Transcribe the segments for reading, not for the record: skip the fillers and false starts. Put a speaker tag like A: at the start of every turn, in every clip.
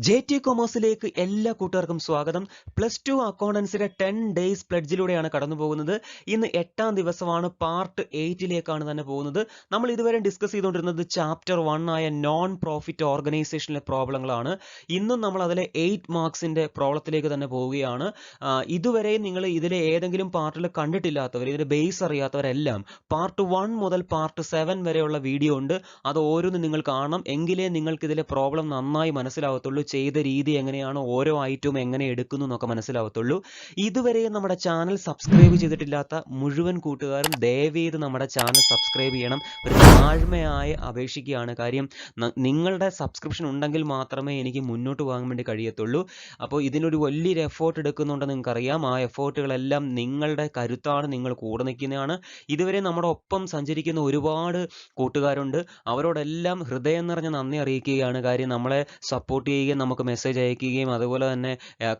A: JT കൊമേഴ്സിലേക്ക് എല്ലാ കൂട്ടുകാർക്കും സ്വാഗതം. +2 അക്കൗണ്ടൻസിയുടെ 10 ഡേയ്സ് പ്ലഡ്ജിലൂടെയാണ് കടന്നു പോകുന്നത്. ഇന്ന് 8ാം ദിവസമാണ്. പാർട്ട് 8ലേക്കാണ് തന്നെ പോകുന്നത്. നമ്മൾ ഇതുവരെ ഡിസ്കസ് ചെയ്തുകൊണ്ടിരുന്നത് ചാപ്റ്റർ 1 ആയ നോൺ പ്രോഫിറ്റ് ഓർഗനൈസേഷനിലെ പ്രോബ്ലങ്ങളാണ്. ഇന്നും നമ്മൾ അതിലെ 8 മാർക്സിന്റെ പ്രോബ്ലത്തിലേക്ക് തന്നെ പോവുകയാണ്. ഇതുവരെ നിങ്ങൾ ഇതിലെ ഏതെങ്കിലും പാർട്ടിൽ കണ്ടിട്ടില്ലാത്തവർ, ഇതിന്റെ ബേസ് അറിയാത്തവരെല്ലാം പാർട്ട് 1 മുതൽ പാർട്ട് 7 വരെയുള്ള വീഡിയോ ഉണ്ട്. അത് ഓരോന്നും നിങ്ങൾ കാണണം. എങ്കിലേ നിങ്ങൾക്ക് ഇതിലെ പ്രോബ്ലം നന്നായി മനസ്സിലാവത്തുള്ളൂ. ചെയ്ത രീതി എങ്ങനെയാണ്, ഓരോ ഐറ്റവും എങ്ങനെ എടുക്കുന്നു എന്നൊക്കെ മനസ്സിലാവത്തുള്ളൂ. ഇതുവരെയും നമ്മുടെ ചാനൽ സബ്സ്ക്രൈബ് ചെയ്തിട്ടില്ലാത്ത മുഴുവൻ കൂട്ടുകാരും ദയവേത് നമ്മുടെ ചാനൽ സബ്സ്ക്രൈബ് ചെയ്യണം. ഒരു താഴ്മയായി അപേക്ഷിക്കുകയാണ്. കാര്യം നിങ്ങളുടെ സബ്സ്ക്രിപ്ഷൻ ഉണ്ടെങ്കിൽ മാത്രമേ എനിക്ക് മുന്നോട്ട് പോകാൻ വേണ്ടി കഴിയത്തുള്ളൂ. അപ്പോൾ ഇതിനൊരു വലിയൊരു എഫേർട്ട് എടുക്കുന്നുണ്ടെന്ന് നിങ്ങൾക്കറിയാം. ആ എഫേർട്ടുകളെല്ലാം നിങ്ങളുടെ കരുത്താണ്, നിങ്ങൾ കൂടെ നിൽക്കുന്നതാണ്. ഇതുവരെ നമ്മുടെ ഒപ്പം സഞ്ചരിക്കുന്ന ഒരുപാട് കൂട്ടുകാരുണ്ട്. അവരോടെല്ലാം ഹൃദയം നിറഞ്ഞ നന്ദി അറിയിക്കുകയാണ്. കാര്യം നമ്മളെ സപ്പോർട്ട് ചെയ്യുകയും നമുക്ക് മെസ്സേജ് അയക്കുകയും അതുപോലെ തന്നെ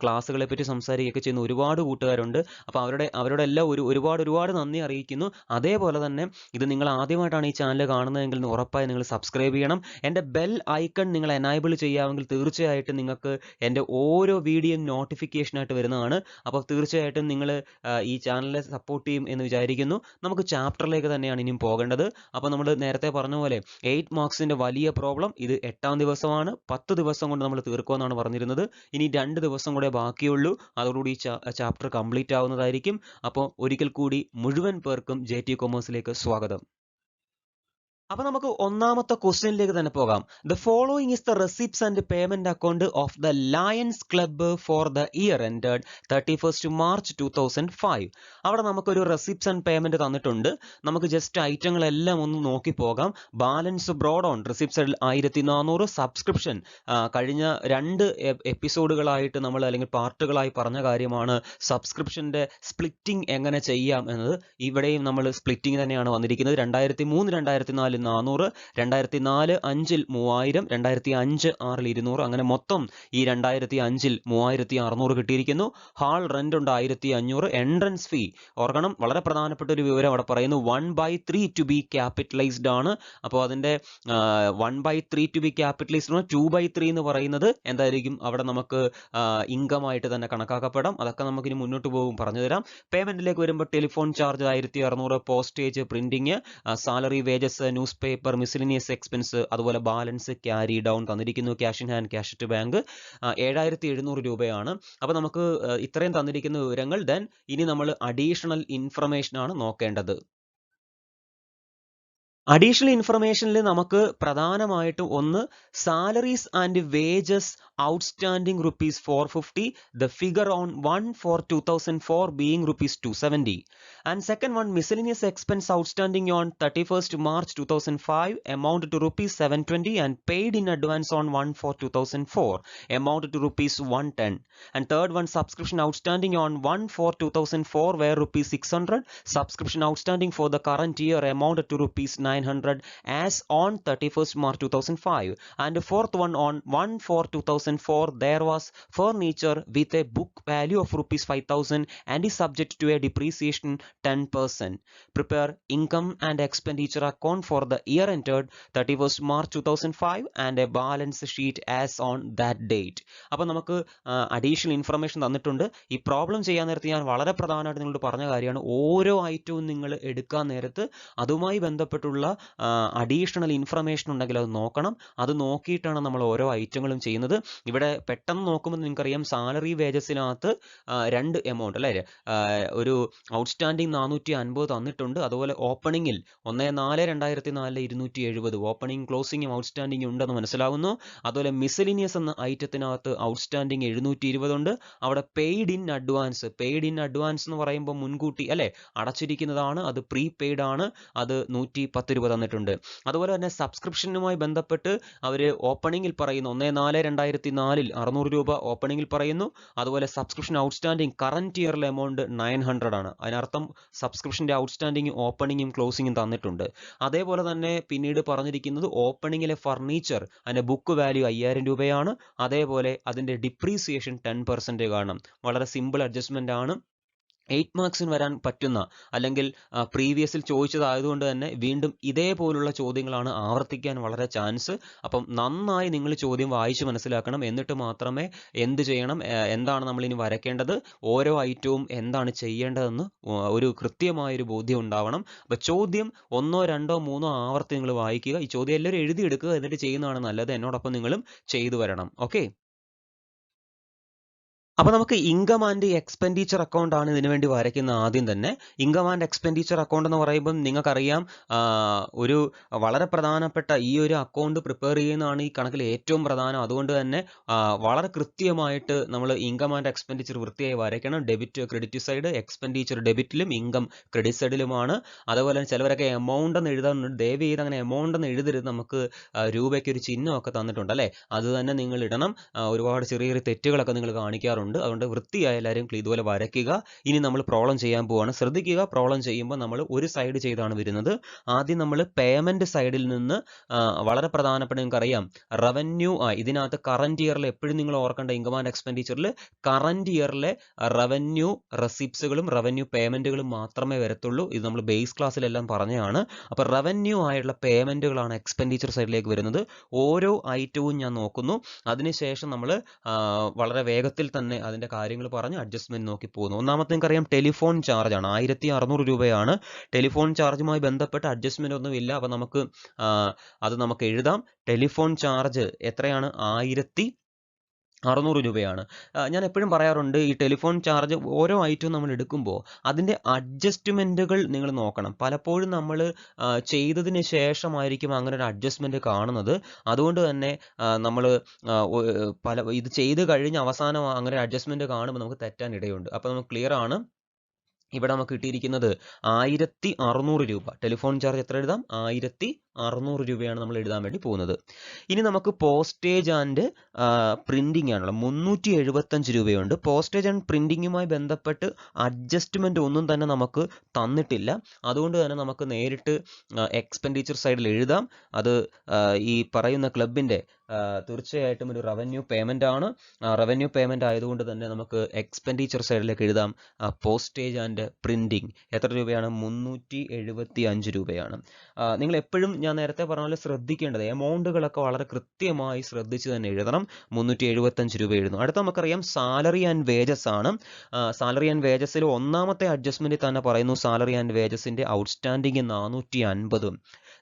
A: ക്ലാസ്സുകളെ പറ്റി സംസാരിക്കുകയൊക്കെ ചെയ്യുന്ന ഒരുപാട് കൂട്ടുകാരുണ്ട്. അപ്പോൾ അവരുടെ എല്ലാം ഒരുപാട് നന്ദി അറിയിക്കുന്നു. അതേപോലെ തന്നെ ഇത് നിങ്ങൾ ആദ്യമായിട്ടാണ് ഈ ചാനൽ കാണുന്നതെങ്കിൽ ഉറപ്പായി നിങ്ങൾ സബ്സ്ക്രൈബ് ചെയ്യണം. എൻ്റെ ബെൽ ഐക്കൺ നിങ്ങൾ എനേബിൾ ചെയ്യാമെങ്കിൽ തീർച്ചയായിട്ടും നിങ്ങൾക്ക് എൻ്റെ ഓരോ വീഡിയോയും നോട്ടിഫിക്കേഷനായിട്ട് വരുന്നതാണ്. അപ്പോൾ തീർച്ചയായിട്ടും നിങ്ങൾ ഈ ചാനലിനെ സപ്പോർട്ട് ചെയ്യും എന്ന് വിചാരിക്കുന്നു. നമുക്ക് ചാപ്റ്ററിലേക്ക് തന്നെയാണ് ഇനിയും പോകേണ്ടത്. അപ്പോൾ നമ്മൾ നേരത്തെ പറഞ്ഞ പോലെ 8 മാർക്സിൻ്റെ വലിയ പ്രോബ്ലം ഇത് 8ാം ദിവസമാണ്. 10 ദിവസം കൊണ്ട് നമ്മൾ തീർക്കുമെന്നാണ് പറഞ്ഞിരുന്നത്. ഇനി 2 ദിവസം കൂടെ ബാക്കിയുള്ളൂ. അതോടുകൂടി ഈ ചാപ്റ്റർ കംപ്ലീറ്റ് ആവുന്നതായിരിക്കും. അപ്പോൾ ഒരിക്കൽ കൂടി മുഴുവൻ പേർക്കും JT കൊമേഴ്സിലേക്ക് സ്വാഗതം. അപ്പോൾ നമുക്ക് ഒന്നാമത്തെ ക്വസ്റ്റ്യനിലേക്ക് തന്നെ പോകാം. The following is the receipts and payment account of the lions club for the year ended 31 March 2005. അവിടെ നമുക്കൊരു റെസിപ്റ്റ്സ് ആൻഡ് പേയ്മെന്റ് തന്നിട്ടുണ്ട്. നമുക്ക് ജസ്റ്റ് ഐറ്റങ്ങളെല്ലാം ഒന്ന് നോക്കി പോകാം. Balance broad on receipts 1400. Subscription കഴിഞ്ഞ 2 എപ്പിസോഡുകളായിട്ട് നമ്മൾ അല്ലെങ്കിൽ പാർട്ടുകളായി പറഞ്ഞ കാര്യമാണ് സബ്സ്ക്രിപ്ഷന്റെ സ്പ്ലിറ്റിംഗ് എങ്ങനെ ചെയ്യാം എന്നത്. ഇവിടെയും നമ്മൾ സ്പ്ലിറ്റിംഗ് തന്നെയാണ് വന്നിരിക്കുന്നത്. 2003 2004 400, 2004 5-ൽ 3000, 2005 6-ൽ 200, അങ്ങനെ മൊത്തം ഈ 2005-ൽ 3600 കിട്ടിയിരിക്കുന്നു. ഹാൾ റെന്റ് ഉണ്ട് 1500. എൻട്രൻസ് ഫീ ഓർക്കണം, വളരെ പ്രധാനപ്പെട്ട ഒരു വിവരം അവിടെ പറയുന്നു. 1/3 ടു ബി ക്യാപിറ്റലൈസ്ഡ് ആണ്. അപ്പോൾ അതിന്റെ 1/3 ടു ബി ക്യാപിറ്റലൈസ്ഡ് 2/3 എന്ന് പറയുന്നത് എന്തായിരിക്കും? അവിടെ നമുക്ക് ഇൻകം ആയിട്ട് തന്നെ കണക്കാക്കപ്പെടാം. അതൊക്കെ നമുക്ക് ഇനി മുന്നോട്ട് പോകും പറഞ്ഞു തരാം. പേയ്മെന്റിലേക്ക് വരുമ്പോൾ telephone charge 1600, postage, printing, salary, wages, newspaper, miscellaneous expense, അതുപോലെ ബാലൻസ് ക്യാരി ഡൗൺ തന്നിരിക്കുന്നു. Cash in hand, cash to bank 7700 രൂപയാണ്. അപ്പോൾ നമുക്ക് ഇത്രയും തന്നിരിക്കുന്ന വിവരങ്ങൾ. ദെൻ ഇനി നമ്മൾ അഡീഷണൽ ഇൻഫർമേഷൻ ആണ് നോക്കേണ്ടത്. അഡീഷണൽ ഇൻഫർമേഷനിൽ നമുക്ക് പ്രധാനമായിട്ടും ഒന്ന് salaries and wages outstanding ₹450, the figure on 1/4/2004 being ₹270, and second one miscellaneous expense outstanding on 31st March 2005 amounted to ₹720 and paid in advance on 1/4/2004 amounted to ₹110, and third one subscription outstanding on 1/4/2004 were ₹600, subscription outstanding for the current year amounted to ₹900 as on 31st March 2005, and the fourth one on 1/4/2004 there was furniture with a book value of ₹5000 and is subject to a depreciation 10%. Prepare income and expenditure account for the year entered 31st March 2005 and a balance sheet as on that date. അപ്പോൾ നമുക്ക് additional information തന്നിട്ടുണ്ട്. ഈ problem ചെയ്യാൻ നേരത്ത് ഞാൻ വളരെ പ്രധാനമായിട്ട് നിങ്ങളോട് പറഞ്ഞ കാര്യമാണ്, ഓരോ ഐറ്റവും നിങ്ങൾ എടുക്കാൻ നേരത്ത് അതുമായി ബന്ധപ്പെട്ടുള്ള അഡീഷണൽ ഇൻഫർമേഷൻ ഉണ്ടെങ്കിൽ അത് നോക്കണം. അത് നോക്കിയിട്ടാണ് നമ്മൾ ഓരോ ഐറ്റങ്ങളും ചെയ്യുന്നത്. ഇവിടെ പെട്ടെന്ന് നോക്കുമ്പോൾ നിങ്ങൾക്കറിയാം സാലറി വേജസിനകത്ത് 2 എമൗണ്ട് അല്ലേ, ഒരു ഔട്ട്സ്റ്റാൻഡിങ് 450 തന്നിട്ടുണ്ട്. അതുപോലെ ഓപ്പണിങ്ങിൽ 1/4/2004 270 ഓപ്പണിംഗ് ക്ലോസിംഗും ഔട്ട്സ്റ്റാൻഡിംഗ് ഉണ്ടെന്ന് മനസ്സിലാവുന്നു. അതുപോലെ മിസലിനിയസ് എന്ന ഐറ്റത്തിനകത്ത് ഔട്ട്സ്റ്റാൻഡിംഗ് 720 ഉണ്ട്. അവിടെ പെയ്ഡ് ഇൻ അഡ്വാൻസ് എന്ന് പറയുമ്പോൾ മുൻകൂട്ടി അല്ലെ അടച്ചിരിക്കുന്നതാണ്, അത് പ്രീ പെയ്ഡ് ആണ്, അത് 110 രൂപ തന്നിട്ടുണ്ട്. അതുപോലെ തന്നെ സബ്സ്ക്രിപ്ഷനുമായി ബന്ധപ്പെട്ട് അവർ ഓപ്പണിങ്ങിൽ പറയുന്നു 1/4/2004 600 രൂപ ഓപ്പണിങ്ങിൽ പറയുന്നു. അതുപോലെ സബ്സ്ക്രിപ്ഷൻ ഔട്ട്സ്റ്റാൻഡിംഗ് കറന്റ് ഇയറിലെ എമൗണ്ട് 900 ആണ്. അതിനർത്ഥം സബ്സ്ക്രിപ്ഷന്റെ ഔട്ട്സ്റ്റാൻഡിംഗും ഓപ്പണിങ്ങും ക്ലോസിംഗും തന്നിട്ടുണ്ട്. അതേപോലെ തന്നെ പിന്നീട് പറഞ്ഞിരിക്കുന്നത് ഓപ്പണിങ്ങിലെ ഫർണിച്ചർ അതിന്റെ ബുക്ക് വാല്യൂ 5000 രൂപയാണ്. അതേപോലെ അതിന്റെ ഡിപ്രീസിയേഷൻ 10% ആണ്. വളരെ സിമ്പിൾ അഡ്ജസ്റ്റ്മെന്റ് ആണ്. 8 മാർക്സിന് വരാൻ പറ്റുന്ന അല്ലെങ്കിൽ പ്രീവിയസിൽ ചോദിച്ചതായതുകൊണ്ട് തന്നെ വീണ്ടും ഇതേപോലുള്ള ചോദ്യങ്ങളാണ് ആവർത്തിക്കാൻ വളരെ ചാൻസ്. അപ്പം നന്നായി നിങ്ങൾ ചോദ്യം വായിച്ച് മനസ്സിലാക്കണം. എന്നിട്ട് മാത്രമേ എന്ത് ചെയ്യണം, എന്താണ് നമ്മളിനി വരയ്ക്കേണ്ടത്, ഓരോ ഐറ്റവും എന്താണ് ചെയ്യേണ്ടതെന്ന് ഒരു കൃത്യമായൊരു ബോധ്യം ഉണ്ടാവണം. അപ്പോൾ ചോദ്യം 1, 2, 3 ആവർത്തി നിങ്ങൾ വായിക്കുക. ഈ ചോദ്യം എല്ലാവരും എഴുതിയെടുക്കുക, എന്നിട്ട് ചെയ്യുന്നതാണ് നല്ലത്. എന്നോടൊപ്പം നിങ്ങളും ചെയ്തു വരണം. ഓക്കെ. അപ്പോൾ നമുക്ക് ഇൻകം ആൻഡ് എക്സ്പെൻഡിച്ചർ അക്കൗണ്ട് ആണ് ഇതിനു വേണ്ടി വരയ്ക്കുന്ന. ആദ്യം തന്നെ ഇൻകം ആൻഡ് എക്സ്പെൻഡിച്ചർ അക്കൗണ്ട് എന്ന് പറയുമ്പോൾ നിങ്ങൾക്കറിയാം, ഒരു വളരെ പ്രധാനപ്പെട്ട ഈ ഒരു അക്കൗണ്ട് പ്രിപ്പയർ ചെയ്യുന്നതാണ് ഈ കണക്കിൽ ഏറ്റവും പ്രധാനം. അതുകൊണ്ട് തന്നെ വളരെ കൃത്യമായിട്ട് നമ്മൾ ഇൻകം ആൻഡ് എക്സ്പെൻഡിച്ചർ വൃത്തിയായി വരയ്ക്കണം. ഡെബിറ്റ് ക്രെഡിറ്റ് സൈഡ്, എക്സ്പെൻഡിച്ചർ ഡെബിറ്റിലും ഇൻകം ക്രെഡിറ്റ് സൈഡിലുമാണ്. അതുപോലെ തന്നെ ചിലവരൊക്കെ എമൗണ്ട് എന്ന് എഴുതാറുണ്ട്. ദയവ് ചെയ്ത് അങ്ങനെ എമൗണ്ട് എന്ന് എഴുതരുത്. നമുക്ക് രൂപയ്ക്ക് ഒരു ചിഹ്നമൊക്കെ തന്നിട്ടുണ്ട് അല്ലേ, അത് തന്നെ നിങ്ങൾ ഇടണം. ഒരുപാട് ചെറിയ ചെറിയ തെറ്റുകളൊക്കെ നിങ്ങൾ കാണിക്കാറുണ്ട്. അതുകൊണ്ട് വൃത്തിയായി എല്ലാവരും ഇതുപോലെ വരയ്ക്കുക. ഇനി നമ്മൾ പ്രോബ്ലം ചെയ്യാൻ പോവാണ്. ശ്രദ്ധിക്കുക, പ്രോബ്ലം ചെയ്യുമ്പോൾ നമ്മൾ ഒരു സൈഡ് ചെയ്താണ് വരുന്നത്. ആദ്യം നമ്മൾ പേയ്മെന്റ് സൈഡിൽ നിന്ന് വളരെ പ്രധാനപ്പെട്ട, നിങ്ങൾക്കറിയാം, റവന്യൂ ഇതിനകത്ത് കറന്റ് ഇയറിൽ എപ്പോഴും നിങ്ങൾ ഓർക്കേണ്ട, ഇൻകം ആൻഡ് എക്സ്പെൻഡിച്ചറിൽ കറന്റ് ഇയറിലെ റവന്യൂ റെസിപ്റ്റ്സുകളും റവന്യൂ പേയ്മെന്റുകളും മാത്രമേ വരത്തുള്ളൂ. ഇത് നമ്മൾ ബേസ് ക്ലാസ്സിലെല്ലാം പറഞ്ഞതാണ്. അപ്പോൾ റവന്യൂ ആയുള്ള പേയ്മെന്റുകളാണ് എക്സ്പെൻഡിച്ചർ സൈഡിലേക്ക് വരുന്നത്. ഓരോ ഐറ്റവും ഞാൻ നോക്കുന്നു. അതിനുശേഷം നമ്മൾ വളരെ വേഗത്തിൽ തന്നെ അതിൻ്റെ കാര്യങ്ങൾ പറഞ്ഞ് അഡ്ജസ്റ്റ്മെന്റ് നോക്കി പോകുന്നു. ഒന്നാമത്തെ നിങ്ങൾക്കറിയാം ടെലിഫോൺ ചാർജ് ആണ്, 1600 രൂപയാണ്. ടെലിഫോൺ ചാർജുമായി ബന്ധപ്പെട്ട് അഡ്ജസ്റ്റ്മെന്റ് ഒന്നുമില്ല. അപ്പോൾ നമുക്ക് അത് നമുക്ക് എഴുതാം. ടെലിഫോൺ ചാർജ് എത്രയാണ്? 1600 രൂപയാണ്. ഞാൻ എപ്പോഴും പറയാറുണ്ട്, ഈ ടെലിഫോൺ ചാർജ് ഓരോ ഐറ്റവും നമ്മൾ എടുക്കുമ്പോൾ അതിൻ്റെ അഡ്ജസ്റ്റ്മെൻറ്റുകൾ നിങ്ങൾ നോക്കണം. പലപ്പോഴും നമ്മൾ ചെയ്തതിന് ശേഷമായിരിക്കും അങ്ങനെ ഒരു അഡ്ജസ്റ്റ്മെൻറ്റ് കാണുന്നത്. അതുകൊണ്ട് തന്നെ നമ്മൾ ഇത് ചെയ്ത് കഴിഞ്ഞ് അവസാനം അങ്ങനെ ഒരു അഡ്ജസ്റ്റ്മെൻറ്റ് കാണുമ്പോൾ നമുക്ക് തെറ്റാൻ ഇടയുണ്ട്. അപ്പോൾ നമുക്ക് ക്ലിയർ ആണ്. ഇവിടെ നമുക്ക് കിട്ടിയിരിക്കുന്നത് 1600 രൂപ. ടെലിഫോൺ ചാർജ് എത്ര എഴുതാം? 1600 രൂപയാണ് നമ്മൾ എഴുതാൻ വേണ്ടി പോകുന്നത്. ഇനി നമുക്ക് പോസ്റ്റേജ് ആൻഡ് പ്രിന്റിംഗ് ആണുള്ളത്. 375 രൂപയുണ്ട്. പോസ്റ്റേജ് ആൻഡ് പ്രിന്റിങ്ങുമായി ബന്ധപ്പെട്ട് അഡ്ജസ്റ്റ്മെന്റ് ഒന്നും തന്നെ നമുക്ക് തന്നിട്ടില്ല. അതുകൊണ്ട് തന്നെ നമുക്ക് നേരിട്ട് എക്സ്പെൻഡിച്ചർ സൈഡിൽ എഴുതാം. അത് ഈ പറയുന്ന ക്ലബിൻ്റെ തീർച്ചയായിട്ടും ഒരു റവന്യൂ പേയ്മെന്റ് ആണ്. റവന്യൂ പേയ്മെന്റ് ആയതുകൊണ്ട് തന്നെ നമുക്ക് എക്സ്പെൻഡിച്ചർ സൈഡിലേക്ക് എഴുതാം പോസ്റ്റേജ് ആൻഡ് പ്രിന്റിംഗ്. എത്ര രൂപയാണ്? 375 രൂപയാണ്. നിങ്ങൾ എപ്പോഴും ഞാൻ നേരത്തെ പറഞ്ഞ പോലെ ശ്രദ്ധിക്കേണ്ടത്, എമൗണ്ടുകളൊക്കെ വളരെ കൃത്യമായി ശ്രദ്ധിച്ച് തന്നെ എഴുതണം. 375 രൂപ എഴുതുന്നു. അടുത്ത നമുക്കറിയാം സാലറി ആൻഡ് വേജസ് ആണ്. സാലറി ആൻഡ് വേജസിൽ ഒന്നാമത്തെ അഡ്ജസ്റ്റ്മെന്റ് തന്നെ പറയുന്നു, സാലറി ആൻഡ് വേജസിന്റെ outstanding 450.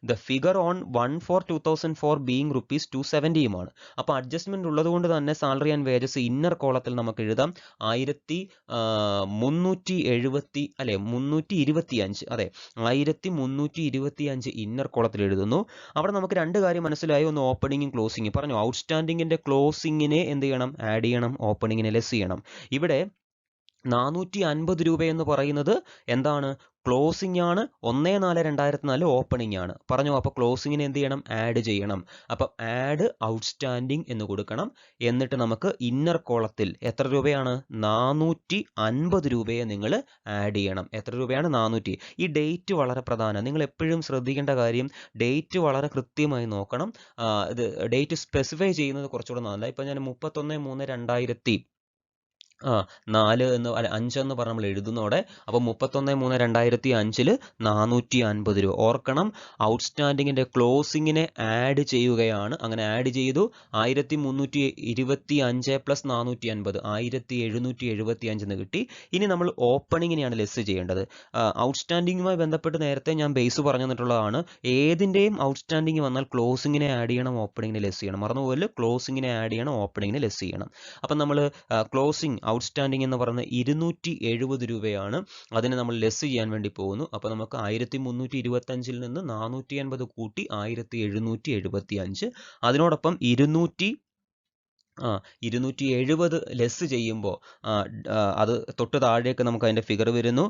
A: The figure on 1/4/2004 being ₹270 അപ്പോൾ അഡ്ജസ്റ്റ്മെന്റ് ഉള്ളത് കൊണ്ട് തന്നെ സാലറി ആൻഡ് വേജസ് ഇന്നർ കോളത്തിൽ നമുക്ക് എഴുതാം 1325 ഇന്നർ കോളത്തിൽ എഴുതുന്നു. അവിടെ നമുക്ക് രണ്ട് കാര്യം മനസ്സിലായി. ഒന്ന് ഓപ്പണിംഗും ക്ലോസിംഗും പറഞ്ഞു. ഔട്ട്സ്റ്റാൻഡിങ്ങിന്റെ ക്ലോസിങ്ങിനെ എന്ത് ചെയ്യണം? ആഡ് ചെയ്യണം. ഓപ്പണിങ്ങിനെ ലെസ് ചെയ്യണം. ഇവിടെ 450 രൂപ എന്ന് പറയുന്നത് എന്താണ്? ക്ലോസിംഗ് ആണ്. 1/4/2004 ഓപ്പണിംഗ് ആണ് പറഞ്ഞു. അപ്പോൾ ക്ലോസിങ്ങിന് എന്ത് ചെയ്യണം? ആഡ് ചെയ്യണം. അപ്പം ആഡ് ഔട്ട്സ്റ്റാൻഡിങ് എന്ന് കൊടുക്കണം. എന്നിട്ട് നമുക്ക് ഇന്നർ കോളത്തിൽ എത്ര രൂപയാണ്? 450 രൂപയെ നിങ്ങൾ ആഡ് ചെയ്യണം. എത്ര രൂപയാണ്? 400. ഈ ഡേറ്റ് വളരെ പ്രധാനം. നിങ്ങൾ എപ്പോഴും ശ്രദ്ധിക്കേണ്ട കാര്യം, ഡേറ്റ് വളരെ കൃത്യമായി നോക്കണം. ഇത് ഡേറ്റ് സ്പെസിഫൈ ചെയ്യുന്നത് കുറച്ചുകൂടെ നല്ലതാണ്. ഇപ്പം ഞാൻ 31/3/2004 എന്ന് 5 എന്ന് പറഞ്ഞ് നമ്മൾ എഴുതുന്നതോടെ അപ്പോൾ 31/3/2005 450 രൂപ. ഓർക്കണം, ഔട്ട്സ്റ്റാൻഡിങ്ങിന്റെ ക്ലോസിങ്ങിനെ ആഡ് ചെയ്യുകയാണ്. അങ്ങനെ ആഡ് ചെയ്തു 1325 പ്ലസ് 450 1775 എന്ന് കിട്ടി. ഇനി നമ്മൾ ഓപ്പണിങ്ങിനെയാണ് ലെസ് ചെയ്യേണ്ടത്. ഔട്ട്സ്റ്റാൻഡിങ്ങുമായി ബന്ധപ്പെട്ട് നേരത്തെ ഞാൻ ബേസ് പറഞ്ഞു തന്നിട്ടുള്ളതാണ്. ഏതിൻ്റെയും ഔട്ട്സ്റ്റാൻഡിങ് വന്നാൽ ക്ലോസിങ്ങിനെ ആഡ് ചെയ്യണം, ഓപ്പണിങ്ങിനെ ലെസ് ചെയ്യണം. മറന്നുപോലെ ക്ലോസിങ്ങിനെ ആഡ് ചെയ്യണം, ഓപ്പണിങ്ങിനെ ലെസ് ചെയ്യണം. അപ്പം നമ്മൾ ക്ലോസിംഗ് ഔട്ട്സ്റ്റാൻഡിങ് എന്ന് പറയുന്നത് 270 രൂപയാണ്. അതിനെ നമ്മൾ ലെസ് ചെയ്യാൻ വേണ്ടി പോകുന്നു. അപ്പോൾ നമുക്ക് 1325 നിന്ന് 450 കൂട്ടി 1775. അതിനോടൊപ്പം 270 ലെസ് ചെയ്യുമ്പോൾ അത് തൊട്ട് താഴേക്ക് നമുക്ക് അതിൻ്റെ ഫിഗർ വരുന്നു.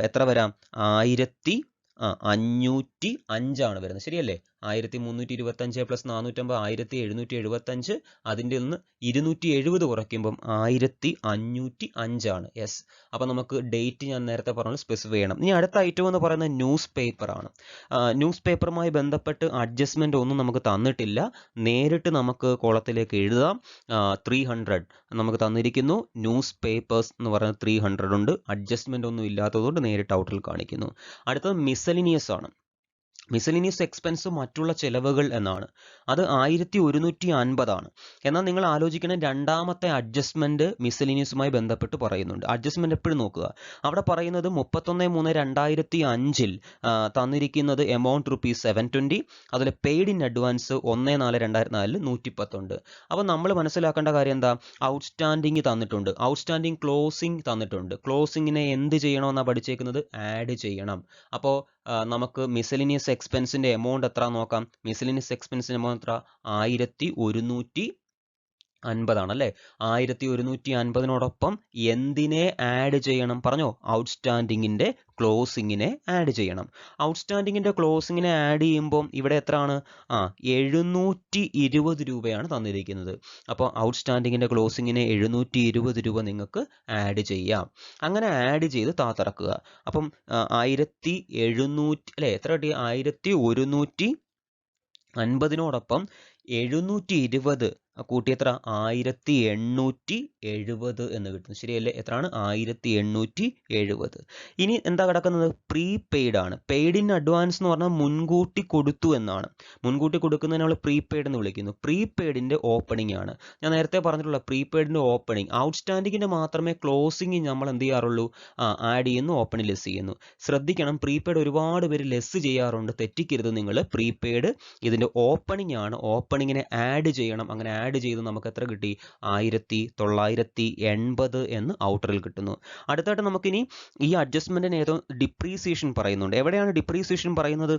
A: എത്ര വരാം? 1505 വരുന്നത്. ശരിയല്ലേ? 1325 പ്ലസ് 450 1775. അതിൻ്റെ നിന്ന് 270 കുറയ്ക്കുമ്പം 1505 ആണ്. യെസ്. അപ്പം നമുക്ക് ഡേറ്റ് ഞാൻ നേരത്തെ പറഞ്ഞ സ്പെസിഫൈ ചെയ്യണം. ഇനി അടുത്ത ഐറ്റം എന്ന് പറയുന്നത് ന്യൂസ് പേപ്പറാണ്. ന്യൂസ് പേപ്പറുമായി ബന്ധപ്പെട്ട് അഡ്ജസ്റ്റ്മെൻ്റ് ഒന്നും നമുക്ക് തന്നിട്ടില്ല. നേരിട്ട് നമുക്ക് കോളത്തിലേക്ക് എഴുതാം. 300 നമുക്ക് തന്നിരിക്കുന്നു. ന്യൂസ് പേപ്പേഴ്സ് എന്ന് പറയുന്നത് 300 ഉണ്ട്. അഡ്ജസ്റ്റ്മെൻ്റ് ഒന്നും ഇല്ലാത്തതുകൊണ്ട് നേരിട്ട് ഔട്ടറിൽ കാണിക്കുന്നു. അടുത്തത് മിസലിനിയസ് ആണ്. മിസലിനിയസ് എക്സ്പെൻസ് മറ്റുള്ള ചെലവുകൾ എന്നാണ്. അത് 1150 ആണ്. എന്നാൽ നിങ്ങൾ ആലോചിക്കണം, രണ്ടാമത്തെ അഡ്ജസ്റ്റ്മെൻറ്റ് മിസലിനിയസുമായി ബന്ധപ്പെട്ട് പറയുന്നുണ്ട്. അഡ്ജസ്റ്റ്മെൻറ്റ് എപ്പോഴും നോക്കുക. അവിടെ പറയുന്നത് 31/3/2005 തന്നിരിക്കുന്നത് എമൗണ്ട് ₹720. അതിൽ പെയ്ഡ് ഇൻ അഡ്വാൻസ് 1/4/2004 110 ഉണ്ട്. അപ്പോൾ നമ്മൾ മനസ്സിലാക്കേണ്ട കാര്യം എന്താ? ഔട്ട്സ്റ്റാൻഡിങ് തന്നിട്ടുണ്ട്, ഔട്ട്സ്റ്റാൻഡിങ് ക്ലോസിംഗ് തന്നിട്ടുണ്ട്. ക്ലോസിങ്ങിനെ എന്ത് ചെയ്യണമെന്നാണ് പഠിച്ചേക്കുന്നത്? ആഡ് ചെയ്യണം. അപ്പോൾ നമുക്ക് മിസലിനിയസ് എക്സ്പെൻസിൻ്റെ എമൗണ്ട് എത്ര നോക്കാം. മിസലിനിയസ് എക്സ്പെൻസിൻ്റെ എമൗണ്ട് എത്ര? 1150 ആണല്ലേ. 1150നോടൊപ്പം എന്തിനെ ആഡ് ചെയ്യണം പറഞ്ഞോ? ഔട്ട്സ്റ്റാൻഡിങ്ങിൻ്റെ ക്ലോസിങ്ങിനെ ആഡ് ചെയ്യണം. ഔട്ട്സ്റ്റാൻഡിങ്ങിൻ്റെ ക്ലോസിങ്ങിനെ ആഡ് ചെയ്യുമ്പം ഇവിടെ എത്രയാണ്? 720 രൂപയാണ് തന്നിരിക്കുന്നത്. അപ്പോൾ ഔട്ട്സ്റ്റാൻഡിങ്ങിൻ്റെ ക്ലോസിങ്ങിനെ 720 രൂപ നിങ്ങൾക്ക് ആഡ് ചെയ്യാം. അങ്ങനെ ആഡ് ചെയ്ത് താത്തിറക്കുക. അപ്പം 1700 അല്ലേ, എത്ര കിട്ടി? 1150നോടൊപ്പം 720 കൂട്ടി എത്ര? 1870 എന്ന് കിട്ടുന്നു. ശരിയല്ലേ? എത്രയാണ്? 1870. ഇനി എന്താ കിടക്കുന്നത്? പ്രീപെയ്ഡ് ആണ്. പെയ്ഡ് ഇൻ അഡ്വാൻസ് എന്ന് പറഞ്ഞാൽ മുൻകൂട്ടി കൊടുത്തു എന്നാണ്. മുൻകൂട്ടി കൊടുക്കുന്നതിനെ നമ്മൾ പ്രീപെയ്ഡ് എന്ന് വിളിക്കുന്നു. പ്രീപെയ്ഡിൻ്റെ ഓപ്പണിംഗ് ആണ്. ഞാൻ നേരത്തെ പറഞ്ഞിട്ടുള്ള പ്രീപെയ്ഡിൻ്റെ ഓപ്പണിംഗ്. ഔട്ട്സ്റ്റാൻഡിങ്ങിൻ്റെ മാത്രമേ ക്ലോസിംഗ് നമ്മൾ എന്ത് ചെയ്യാറുള്ളൂ? ആഡ് ചെയ്യുന്നു, ഓപ്പണിംഗ് ലെസ് ചെയ്യുന്നു. ശ്രദ്ധിക്കണം, പ്രീപെയ്ഡ് ഒരുപാട് പേര് ലെസ് ചെയ്യാറുണ്ട്. തെറ്റിക്കരുത് നിങ്ങൾ. പ്രീപെയ്ഡ് ഇതിൻ്റെ ഓപ്പണിംഗ് ആണ്. ഓപ്പണിങ്ങിനെ ആഡ് ചെയ്യണം. അങ്ങനെ ആഡ് ചെയ്ത് നമുക്ക് എത്ര കിട്ടി? 1980 എന്ന് ഔട്ടറിൽ കിട്ടുന്നു. അടുത്തായിട്ട് നമുക്കിനി ഈ അഡ്ജസ്റ്റ്മെൻറ്റിന് ഏതോ ഡിപ്രീസിയേഷൻ പറയുന്നുണ്ട്. എവിടെയാണ് ഡിപ്രീസിയേഷൻ പറയുന്നത്?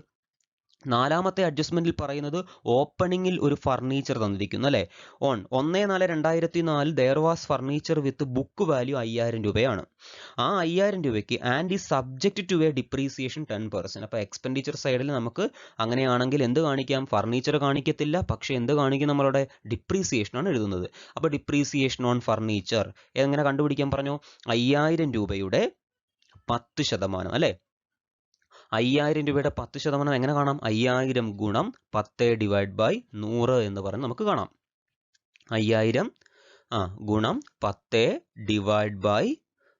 A: നാലാമത്തെ അഡ്ജസ്റ്റ്മെൻറ്റിൽ പറയുന്നത് ഓപ്പണിങ്ങിൽ ഒരു ഫർണിച്ചർ തന്നിരിക്കുന്നു അല്ലേ. 1/4/2004 there was furniture with book value 5000 രൂപയാണ്. ആ 5000 രൂപയ്ക്ക് ആൻഡ് ഈ സബ്ജക്റ്റ് ടു എ ഡിപ്രീസിയേഷൻ 10%. അപ്പോൾ എക്സ്പെൻഡിച്ചർ സൈഡിൽ നമുക്ക് അങ്ങനെയാണെങ്കിൽ എന്ത് കാണിക്കാം? ഫർണിച്ചർ കാണിക്കത്തില്ല, പക്ഷേ എന്ത് കാണിക്കും? നമ്മളുടെ ഡിപ്രീസിയേഷനാണ് എഴുതുന്നത്. അപ്പോൾ ഡിപ്രീസിയേഷൻ ഓൺ ഫർണിച്ചർ എങ്ങനെ കണ്ടുപിടിക്കാൻ പറഞ്ഞു? 5000 രൂപയുടെ 10% അല്ലേ. 5000 രൂപയുടെ 10% എങ്ങനെ കാണാം? 5000 ഗുണം 10 ഡിവൈഡ് ബൈ 100 എന്ന് പറഞ്ഞ് നമുക്ക് കാണാം. 5000 ഗുണം 10 ഡിവൈഡ് ബൈ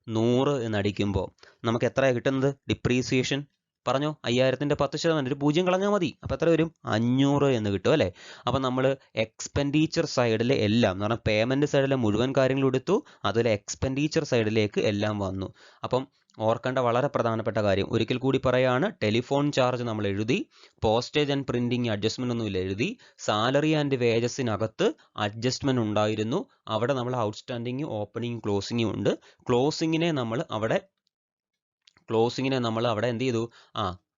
A: 100 എന്നടിക്കുമ്പോൾ നമുക്ക് എത്രയാണ് കിട്ടുന്നത്? ഡിപ്രീസിയേഷൻ പറഞ്ഞോ. 5000ൻ്റെ 10%, ഒരു 0 കളഞ്ഞാൽ മതി. അപ്പോൾ എത്ര വരും? 500 എന്ന് കിട്ടും അല്ലേ. അപ്പം നമ്മൾ എക്സ്പെൻഡിച്ചർ സൈഡിലെ എല്ലാം എന്ന് പറഞ്ഞാൽ പേയ്മെൻറ്റ് സൈഡിലെ മുഴുവൻ കാര്യങ്ങളും എടുത്തു, അതുപോലെ എക്സ്പെൻഡിച്ചർ സൈഡിലേക്ക് എല്ലാം വന്നു. അപ്പം ഓർക്കേണ്ട വളരെ പ്രധാനപ്പെട്ട കാര്യം ഒരിക്കൽ കൂടി പറയുകയാണ്. ടെലിഫോൺ ചാർജ് നമ്മൾ എഴുതി, പോസ്റ്റേജ് ആൻഡ് പ്രിൻറ്റിങ് അഡ്ജസ്റ്റ്മെൻ്റ് ഒന്നുമില്ല എഴുതി. സാലറി ആൻഡ് വേജസിനകത്ത് അഡ്ജസ്റ്റ്മെൻ്റ് ഉണ്ടായിരുന്നു. അവിടെ നമ്മൾ ഔട്ട്സ്റ്റാൻഡിങ്, ഓപ്പണിങ്, ക്ലോസിങ്ങും ഉണ്ട്. ക്ലോസിങ്ങിനെ നമ്മൾ അവിടെ എന്ത് ചെയ്തു?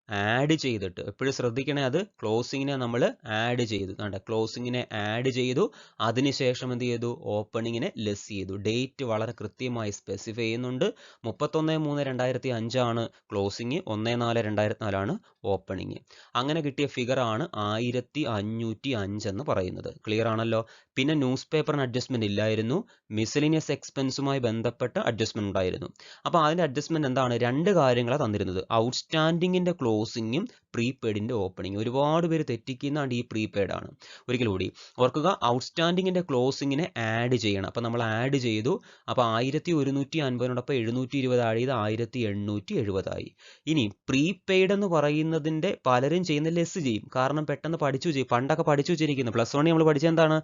A: ആഡ് ചെയ്തിട്ട്, എപ്പോഴും ശ്രദ്ധിക്കണേ, അത് ക്ലോസിങ്ങിനെ നമ്മൾ ആഡ് ചെയ്തു. കണ്ട, ക്ലോസിങ്ങിനെ ആഡ് ചെയ്തു, അതിനുശേഷം എന്ത് ചെയ്തു? ഓപ്പണിങ്ങിനെ ലെസ് ചെയ്തു. ഡേറ്റ് വളരെ കൃത്യമായി സ്പെസിഫൈ ചെയ്യുന്നുണ്ട്. 31/3/2005 ആണ് ക്ലോസിങ്, 1/4/2004 ആണ് ഓപ്പണിങ്. അങ്ങനെ കിട്ടിയ ഫിഗറാണ് 1505 എന്ന് പറയുന്നത്. ക്ലിയർ ആണല്ലോ. പിന്നെ ന്യൂസ് പേപ്പറിന് അഡ്ജസ്റ്റ്മെന്റ് ഇല്ലായിരുന്നു. മിസലിനിയസ് എക്സ്പെൻസുമായി ബന്ധപ്പെട്ട അഡ്ജസ്റ്റ്മെന്റ് ഉണ്ടായിരുന്നു. അപ്പോൾ അതിൻ്റെ അഡ്ജസ്റ്റ്മെന്റ് എന്താണ്? രണ്ട് കാര്യങ്ങളാണ് തന്നിരുന്നത്. ഔട്ട്സ്റ്റാൻഡിങ്ങിൻ്റെ ക്ലോസിങ്ങും പ്രീപെയ്ഡിൻ്റെ ഓപ്പണിങ്. ഒരുപാട് പേര് തെറ്റിക്കുന്നതാണ് ഈ പ്രീപെയ്ഡ് ആണ്. ഒരിക്കൽ കൂടി ഓർക്കുക, ഔട്ട്സ്റ്റാൻഡിങ്ങിൻ്റെ ക്ലോസിങ്ങിനെ ആഡ് ചെയ്യണം. അപ്പോൾ നമ്മൾ ആഡ് ചെയ്തു. അപ്പോൾ 1150നോടൊപ്പം 720 ആഡ് ചെയ്ത് 1870 ആയി. ഇനി പ്രീപെയ്ഡ് എന്ന് പറയുന്നതിൻ്റെ പലരും ചെയ്യുന്ന ലെസ് ചെയ്യും. കാരണം പെട്ടെന്ന് പഠിച്ചു ചെയ്യും. പണ്ടൊക്കെ പഠിച്ചു വെച്ചിരിക്കുന്നു. +1 നമ്മൾ പഠിച്ചത് എന്താണ്?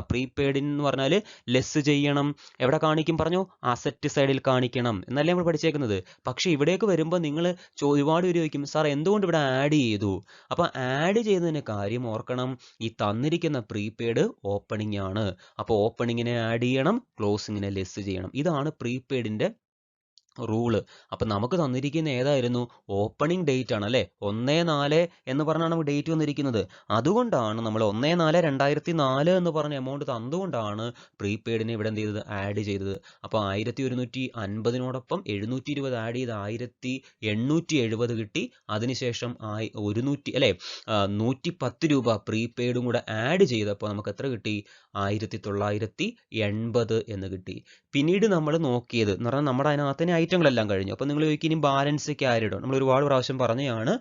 A: പ്രീപെയ്ഡ് എന്ന് പറഞ്ഞാൽ ലെസ് ചെയ്യണം. എവിടെ കാണിക്കും പറഞ്ഞു? അസറ്റ് സൈഡിൽ കാണിക്കണം എന്നല്ലേ നമ്മൾ പഠിച്ചേക്കുന്നത്. പക്ഷേ ഇവിടേക്ക് വരുമ്പോൾ നിങ്ങൾ ഒരുപാട് പേര് ചോദിക്കും, സാർ എന്തുകൊണ്ട് ഇവിടെ ആഡ് ചെയ്തു? അപ്പോൾ ആഡ് ചെയ്തതിന് കാര്യം ഓർക്കണം, ഈ തന്നിരിക്കുന്ന പ്രീപെയ്ഡ് ഓപ്പണിംഗ് ആണ്. അപ്പോൾ ഓപ്പണിങ്ങിനെ ആഡ് ചെയ്യണം, ക്ലോസിങ്ങിനെ ലെസ് ചെയ്യണം. ഇതാണ് പ്രീപെയ്ഡിൻ്റെ റൂള്. അപ്പം നമുക്ക് തന്നിരിക്കുന്ന ഏതായിരുന്നു? ഓപ്പണിംഗ് ഡേറ്റ് ആണ് അല്ലേ? 1/4 എന്ന് പറഞ്ഞാണ് നമുക്ക് ഡേറ്റ് വന്നിരിക്കുന്നത്. അതുകൊണ്ടാണ് നമ്മൾ 1/4/2004 എന്ന് പറഞ്ഞ എമൗണ്ട് തന്നുകൊണ്ടാണ് പ്രീപെയ്ഡിനെ ഇവിടെ എന്ത് ചെയ്തത്? ആഡ് ചെയ്തത്. അപ്പോൾ 1150 720 ആഡ് ചെയ്ത് 1870 കിട്ടി. അതിനുശേഷം 100 അല്ലേ 110 രൂപ പ്രീപെയ്ഡും കൂടെ ആഡ് ചെയ്തപ്പോൾ നമുക്ക് എത്ര കിട്ടി? 1980 എന്ന് കിട്ടി. പിന്നീട് നമ്മൾ നോക്കിയത് എന്ന് പറഞ്ഞാൽ നമ്മുടെ അതിനകത്തിന് ഐറ്റങ്ങളെല്ലാം കഴിഞ്ഞു. അപ്പോൾ നിങ്ങൾ ചോദിക്കും ഇനി ബാലൻസ് ക്യാരിഡ് ഓൺ. നമ്മൾ ഒരുപാട് പ്രാവശ്യം പറഞ്ഞതാണ്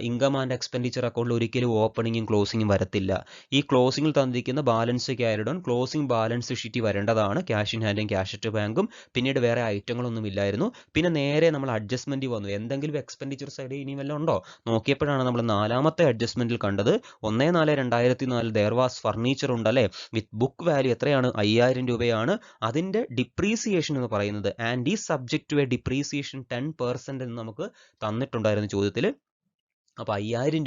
A: ഇൻകം ആൻഡ് എക്സ്പെൻഡിച്ചർ അക്കൗണ്ടിൽ ഒരിക്കലും ഓപ്പണിങ്ങും ക്ലോസിങ്ങും വരത്തില്ല. ഈ ക്ലോസിങ്ങിൽ തന്നിരിക്കുന്ന balance carried on closing balance sheet വരേണ്ടതാണ്. ക്യാഷ് ഇൻ ഹാൻഡും ക്യാഷ് അറ്റ് ബാങ്കും. പിന്നീട് വേറെ ഐറ്റങ്ങളൊന്നും ഇല്ലായിരുന്നു. പിന്നെ നേരെ നമ്മൾ അഡ്ജസ്റ്റ്മെന്റ് വന്നു. എന്തെങ്കിലും എക്സ്പെൻഡിച്ചർ സൈഡ് ഇനി വല്ലതും ഉണ്ടോ നോക്കിയപ്പോഴാണ് നമ്മൾ 4ാമത്തെ അഡ്ജസ്റ്റ്മെന്റിൽ കണ്ടത് 1/4/2004 ദെയർ വാസ് ഫർണിച്ചർ ഉണ്ടല്ലേ വിത്ത് ബുക്ക് വാല്യൂ എത്രയാണ്? 5000 രൂപയാണ്. അതിന്റെ ഡിപ്രീസിയേഷൻ എന്ന് പറയുന്നത് ആൻഡ് ഈ സബ്ജക്ട് ടു എ ഡിപ്രീസിയേഷൻ 10% എന്ന് നമുക്ക് തന്നിട്ടുണ്ടായിരുന്നു ചോദ്യത്തിൽ. അപ്പോൾ 5000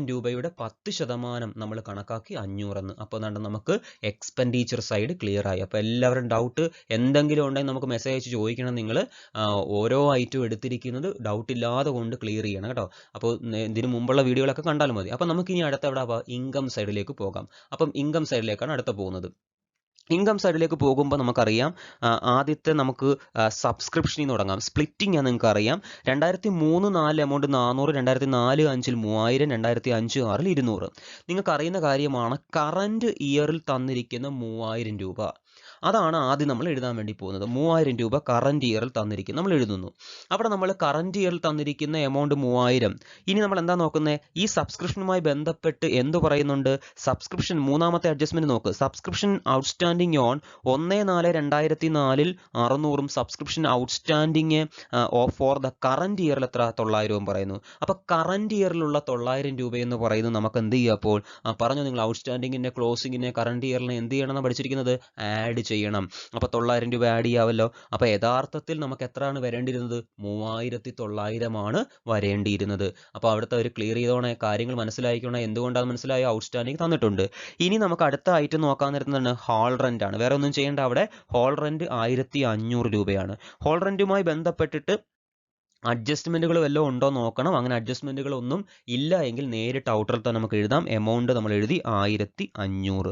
A: രൂപയുടെ 10% നമ്മൾ കണക്കാക്കി 500 എന്ന്. അപ്പോൾ എന്താണ് നമുക്ക് എക്സ്പെൻഡിച്ചർ സൈഡ് ക്ലിയർ ആയി. അപ്പോൾ എല്ലാവരും ഡൗട്ട് എന്തെങ്കിലും ഉണ്ടെങ്കിൽ നമുക്ക് മെസ്സേജ് അയച്ച് ചോദിക്കണം. നിങ്ങൾ ഓരോ ഐറ്റം എടുത്തിരിക്കുന്നത് ഡൗട്ട് ഇല്ലാതെ കൊണ്ട് ക്ലിയർ ചെയ്യണം കേട്ടോ. അപ്പോൾ ഇതിന് മുമ്പുള്ള വീഡിയോകളൊക്കെ കണ്ടാൽ മതി. അപ്പോൾ നമുക്ക് ഇനി അടുത്ത എവിടെ ഇൻകം സൈഡിലേക്ക് പോകാം. അപ്പം ഇൻകം സൈഡിലേക്കാണ് അടുത്ത പോകുന്നത്. ഇൻകം സൈഡിലേക്ക് പോകുമ്പോൾ നമുക്കറിയാം ആദ്യത്തെ നമുക്ക് സബ്സ്ക്രിപ്ഷനിൽ നിന്ന് തുടങ്ങാം. സ്പ്ലിറ്റിംഗ് നിങ്ങൾക്ക് അറിയാം. 2003-04 എമൗണ്ട് 400, 2004-05 3000, 2005-06 200. നിങ്ങൾക്ക് അറിയുന്ന കാര്യമാണ് കറന്റ് ഇയറിൽ തന്നിരിക്കുന്ന 3000 രൂപ. അതാണ് ആദ്യം നമ്മൾ എഴുതാൻ വേണ്ടി പോകുന്നത്. 3000 രൂപ കറന്റ് ഇയറിൽ തന്നിരിക്കുന്നു നമ്മൾ എഴുതുന്നു. അവിടെ നമ്മൾ കറന്റ് ഇയറിൽ തന്നിരിക്കുന്ന എമൗണ്ട് 3000. ഇനി നമ്മൾ എന്താ നോക്കുന്നത്? ഈ സബ്സ്ക്രിപ്ഷനുമായി ബന്ധപ്പെട്ട് എന്ത് പറയുന്നുണ്ട്? സബ്സ്ക്രിപ്ഷൻ 3ാമത്തെ അഡ്ജസ്റ്റ്മെന്റ് നോക്ക്. സബ്സ്ക്രിപ്ഷൻ ഔട്ട്സ്റ്റാൻഡിങ് ഓൺ 1/4/2004 600ഉം subscription outstanding for the current ഇയറിൽ എത്ര? 900 പറയുന്നു. അപ്പോൾ കറന്റ് ഇയറിലുള്ള 900 രൂപ എന്ന് പറയുന്നത് നമുക്ക് എന്ത് ചെയ്യുക? അപ്പോൾ പറഞ്ഞു നിങ്ങൾ ഔട്ട്സ്റ്റാൻഡിങ്ങിനെ ക്ലോസിങ്ങിനെ കറന്റ് ഇയറിനെ എന്ത് ചെയ്യണമെന്ന് പഠിച്ചിരിക്കുന്നത്? ആഡ് ചെയ്യണം. അപ്പോൾ 900 രൂപ ആഡ് ചെയ്യാമല്ലോ. അപ്പോൾ യഥാർത്ഥത്തിൽ നമുക്ക് എത്രയാണ് വരേണ്ടിയിരുന്നത്? 3900 വരേണ്ടിയിരുന്നത്. അപ്പോൾ അവിടുത്തെ ഒരു ക്ലിയർ ചെയ്തോണേ, കാര്യങ്ങൾ മനസ്സിലായിക്കോണേ. എന്തുകൊണ്ടാണ് മനസ്സിലായോ? ഔട്ട്സ്റ്റാൻഡിങ് തന്നിട്ടുണ്ട്. ഇനി നമുക്ക് അടുത്ത ഐറ്റം നോക്കാൻ നേരത്താണ് ഹോൾ റെന്റ് ആണ്. വേറെ ഒന്നും ചെയ്യേണ്ട. അവിടെ ഹോൾ റെന്റ് 1500 രൂപയാണ്. ഹോൾ റെന്റുമായി ബന്ധപ്പെട്ടിട്ട് അഡ്ജസ്റ്റ്മെന്റുകൾ വല്ലതും ഉണ്ടോ നോക്കണം. അങ്ങനെ അഡ്ജസ്റ്റ്മെന്റുകൾ ഒന്നും ഇല്ല എങ്കിൽ നേരിട്ട് ഔട്ടറിൽ തന്നെ നമുക്ക് എഴുതാം. എമൗണ്ട് നമ്മൾ എഴുതി 1500.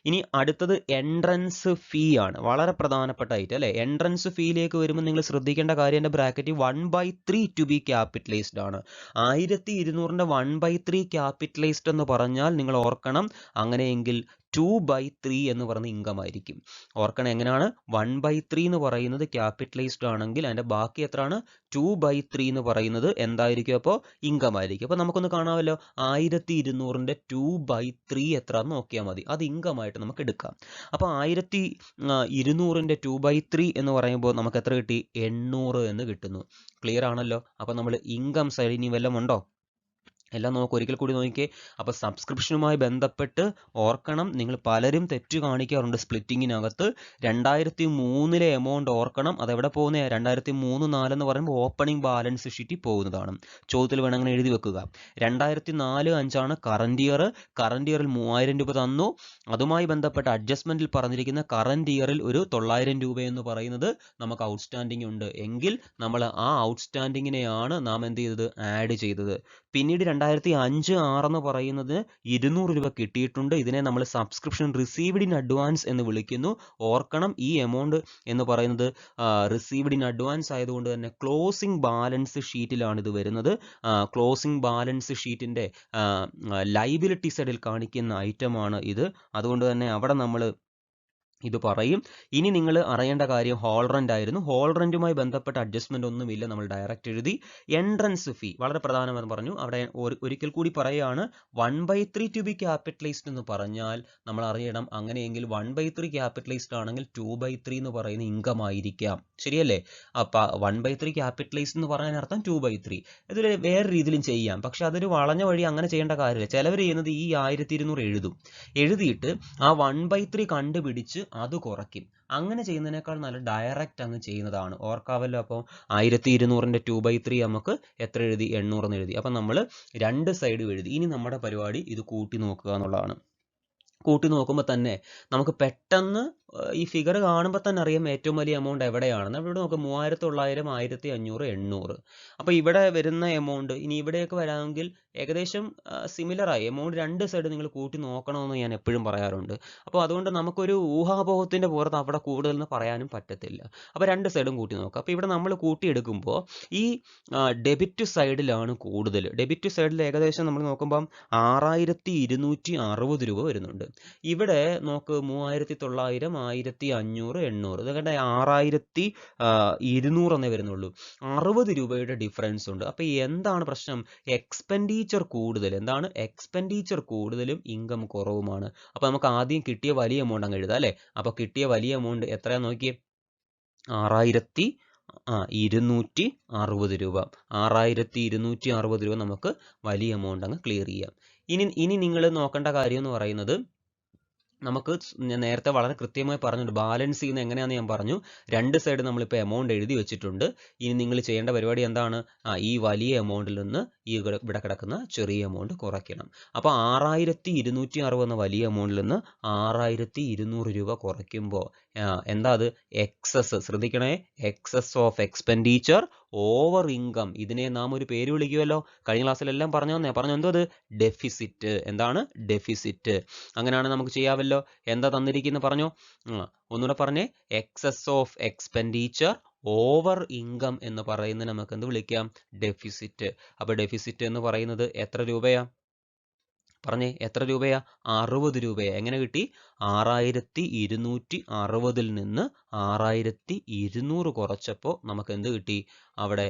A: ഇനി അടുത്തത് എൻട്രൻസ് ഫീ ആണ്. വളരെ പ്രധാനപ്പെട്ട ഐറ്റം അല്ലേ. എൻട്രൻസ് ഫീയിലേക്ക് വരുമ്പോൾ നിങ്ങൾ ശ്രദ്ധിക്കേണ്ട കാര്യം എൻ്റെ ബ്രാക്കറ്റ് 1/3 ടു ബി ക്യാപിറ്റലൈസ്ഡ് ആണ്. 1200ന്റെ 1/3 ക്യാപിറ്റലൈസ്ഡ് എന്ന് പറഞ്ഞാൽ നിങ്ങൾ ഓർക്കണം, അങ്ങനെയെങ്കിൽ 2/3 എന്ന് പറയുന്ന ഇൻകം ആയിരിക്കും. ഓർക്കണം എങ്ങനെയാണ്? 1/3 എന്ന് പറയുന്നത് ക്യാപിറ്റലൈസ്ഡ് ആണെങ്കിൽ അതിൻ്റെ ബാക്കി എത്രയാണ്? 2/3 എന്ന് പറയുന്നത് എന്തായിരിക്കും? അപ്പോൾ ഇൻകം ആയിരിക്കും. അപ്പോൾ നമുക്കൊന്ന് കാണാമല്ലോ. 1200ന്റെ 2/3 എത്ര എന്ന് നോക്കിയാൽ മതി. അത് ഇൻകം ആയിട്ട് നമുക്ക് എടുക്കാം. അപ്പോൾ 1200ന്റെ 2/3 എന്ന് പറയുമ്പോൾ നമുക്ക് എത്ര കിട്ടി? 800 എന്ന് കിട്ടുന്നു. ക്ലിയർ ആണല്ലോ. അപ്പോൾ നമ്മൾ ഇൻകം സൈഡ് ഇനി വല്ലതും ഉണ്ടോ? എല്ലാം നോക്കും. ഒരിക്കൽ കൂടി നോക്കിക്കേ. അപ്പോൾ സബ്സ്ക്രിപ്ഷനുമായി ബന്ധപ്പെട്ട് ഓർക്കണം, നിങ്ങൾ പലരും തെറ്റ് കാണിക്കാറുണ്ട് സ്പ്ലിറ്റിങ്ങിനകത്ത്. 2003 എമൗണ്ട് ഓർക്കണം. അതെവിടെ പോകുന്നത്? 2003-04 എന്ന് പറയുമ്പോൾ ഓപ്പണിംഗ് ബാലൻസ് ഷീറ്റിൽ പോകുന്നതാണ്. ചോദ്യത്തിൽ വേണം അങ്ങനെ എഴുതി വെക്കുക. 2004-05 കറന്റ് ഇയർ. കറന്റ് ഇയറിൽ 3000 രൂപ തന്നു. അതുമായി ബന്ധപ്പെട്ട അഡ്ജസ്റ്റ്മെന്റിൽ പറഞ്ഞിരിക്കുന്ന കറന്റ് ഇയറിൽ ഒരു 900 രൂപ എന്ന് പറയുന്നത് നമുക്ക് ഔട്ട്സ്റ്റാൻഡിംഗ് ഉണ്ട് എങ്കിൽ നമ്മൾ ആ ഔട്ട്സ്റ്റാൻഡിങ്ങിനെയാണ് നാം എന്ത് ചെയ്തത്? ആഡ് ചെയ്തത്. പിന്നീട് 2005-06 എന്ന് പറയുന്നത് 200 രൂപ കിട്ടിയിട്ടുണ്ട്. ഇതിനെ നമ്മൾ സബ്സ്ക്രിപ്ഷൻ റിസീവ്ഡ് ഇൻ അഡ്വാൻസ് എന്ന് വിളിക്കുന്നു. ഓർക്കണം, ഈ എമൗണ്ട് എന്ന് പറയുന്നത് റിസീവ്ഡ് ഇൻ അഡ്വാൻസ് ആയതുകൊണ്ട് തന്നെ ക്ലോസിംഗ് ബാലൻസ് ഷീറ്റിലാണ് ഇത് വരുന്നത്. ക്ലോസിംഗ് ബാലൻസ് ഷീറ്റിൻ്റെ ലൈബിലിറ്റി സൈഡിൽ കാണിക്കുന്ന ഐറ്റമാണ് ഇത്. അതുകൊണ്ട് തന്നെ അവിടെ നമ്മൾ ഇത് പറയും. ഇനി നിങ്ങൾ അറിയേണ്ട കാര്യം ഹോൾ റെന്റ് ആയിരുന്നു. ഹോൾ റെന്റുമായി ബന്ധപ്പെട്ട അഡ്ജസ്റ്റ്മെന്റ് ഒന്നുമില്ല, നമ്മൾ ഡയറക്റ്റ് എഴുതി. എൻട്രൻസ് ഫീ വളരെ പ്രധാനമെന്ന് പറഞ്ഞു. അവിടെ ഒരിക്കൽ കൂടി പറയുകയാണ്, 1/3 ടു ബി ക്യാപിറ്റലൈസ്ഡ് എന്ന് പറഞ്ഞാൽ നമ്മൾ അറിയണം, അങ്ങനെയെങ്കിൽ 1/3 ക്യാപിറ്റലൈസ്ഡ് ആണെങ്കിൽ 2/3 എന്ന് പറയുന്ന ഇൻകം ആയിരിക്കാം. ശരിയല്ലേ? അപ്പം 1/3 ക്യാപിറ്റലൈസ്ഡ് എന്ന് പറയാൻ അർത്ഥം 2/3. ഇതിൽ വേറെ രീതിയിലും ചെയ്യാം, പക്ഷെ അതൊരു വളഞ്ഞ വഴി അങ്ങനെ ചെയ്യേണ്ട കാര്യമില്ല. ചിലവർ ചെയ്യുന്നത് ഈ 1200 എഴുതിയിട്ട് ആ 1/3 കണ്ടുപിടിച്ച് അത് കുറയ്ക്കും. അങ്ങനെ ചെയ്യുന്നതിനേക്കാൾ നല്ല ഡയറക്റ്റ് അങ്ങ് ചെയ്യുന്നതാണ്. ഓർക്കാവല്ലോ. അപ്പോൾ 1200ന്റെ 2/3 നമുക്ക് എത്ര എഴുതി? 800 എന്ന് എഴുതി. അപ്പം നമ്മൾ രണ്ട് സൈഡും എഴുതി. ഇനി നമ്മുടെ പരിപാടി ഇത് കൂട്ടി നോക്കുക എന്നുള്ളതാണ്. കൂട്ടി നോക്കുമ്പോൾ തന്നെ നമുക്ക് പെട്ടെന്ന് ഈ ഫിഗർ കാണുമ്പോൾ തന്നെ അറിയാം ഏറ്റവും വലിയ എമൗണ്ട് എവിടെയാണെന്ന്. ഇവിടെ നോക്കുക 3900, 1500, 800. അപ്പോൾ ഇവിടെ വരുന്ന എമൗണ്ട് ഇനി ഇവിടെയൊക്കെ വരാമെങ്കിൽ ഏകദേശം സിമിലറായി എമൗണ്ട് രണ്ട് സൈഡ് നിങ്ങൾ കൂട്ടി നോക്കണമെന്ന് ഞാൻ എപ്പോഴും പറയാറുണ്ട്. അപ്പോൾ അതുകൊണ്ട് നമുക്കൊരു ഊഹാപോഹത്തിൻ്റെ പുറത്ത് അവിടെ കൂടുതലെന്ന് പറയാനും പറ്റത്തില്ല. അപ്പോൾ രണ്ട് സൈഡും കൂട്ടി നോക്കുക. അപ്പോൾ ഇവിടെ നമ്മൾ കൂട്ടിയെടുക്കുമ്പോൾ ഈ ഡെബിറ്റ് സൈഡിലാണ് കൂടുതൽ. ഡെബിറ്റ് സൈഡിൽ ഏകദേശം നമ്മൾ നോക്കുമ്പം 6260 രൂപ വരുന്നുണ്ട്. ഇവിടെ നോക്ക് 3900, 1500, 800. ഇതൊക്കെ 6200 എന്നേ വരുന്നുള്ളൂ. 60 രൂപയുടെ ഡിഫറൻസ് ഉണ്ട്. അപ്പോൾ എന്താണ് പ്രശ്നം? എക്സ്പെൻഡിച്ചർ കൂടുതൽ. എന്താണ്? എക്സ്പെൻഡിച്ചർ കൂടുതലും ഇൻകം കുറവുമാണ്. അപ്പോൾ നമുക്ക് ആദ്യം കിട്ടിയ വലിയ എമൗണ്ട് അങ്ങ് എഴുതാം അല്ലേ? അപ്പോൾ കിട്ടിയ വലിയ എമൗണ്ട് എത്രയാണെന്ന് നോക്കിയേ, 6260 രൂപ. 6260 രൂപ നമുക്ക് വലിയ എമൗണ്ട് അങ്ങ് ക്ലിയർ ചെയ്യാം. ഇനി നിങ്ങൾ നോക്കേണ്ട കാര്യം എന്ന് പറയുന്നത്, നമുക്ക് ഞാൻ നേരത്തെ വളരെ കൃത്യമായി പറഞ്ഞിട്ടുണ്ട് ബാലൻസ് ചെയ്യുന്ന എങ്ങനെയാണെന്ന് ഞാൻ പറഞ്ഞു. രണ്ട് സൈഡ് നമ്മളിപ്പോൾ എമൗണ്ട് എഴുതി വെച്ചിട്ടുണ്ട്. ഇനി നിങ്ങൾ ചെയ്യേണ്ട പരിപാടി എന്താണ്? ഈ വലിയ എമൗണ്ടിൽ നിന്ന് ഈ ഇവിടെ കിടക്കുന്ന ചെറിയ എമൗണ്ട് കുറയ്ക്കണം. അപ്പോൾ 6260 എന്ന വലിയ എമൗണ്ടിൽ നിന്ന് 6200 രൂപ കുറയ്ക്കുമ്പോൾ എന്താ അത്? എക്സസ്. ശ്രദ്ധിക്കണേ, excess of expenditure over income. ഇതിനെ നാം ഒരു പേര് വിളിക്കുമല്ലോ. കഴിഞ്ഞ ക്ലാസ്സിലെല്ലാം പറഞ്ഞു എന്തോ അത്? ഡെഫിസിറ്റ്. എന്താണ്? ഡെഫിസിറ്റ്. അങ്ങനെയാണ് നമുക്ക് ചെയ്യാമല്ലോ. എന്താ തന്നിരിക്കുന്നത് പറഞ്ഞോ? ഒന്നുകൂടെ പറഞ്ഞേ. Excess of expenditure over income എന്ന് പറയുന്നത് നമുക്ക് എന്ത് വിളിക്കാം? ഡെഫിസിറ്റ്. അപ്പോൾ ഡെഫിസിറ്റ് എന്ന് പറയുന്നത് എത്ര രൂപയാ? പറഞ്ഞേ, എത്ര രൂപയാ? 60 രൂപയാ. എങ്ങനെ കിട്ടി? 6260 നിന്ന് 6200 കുറച്ചപ്പോൾ നമുക്ക് എന്ത് കിട്ടി? അവിടെ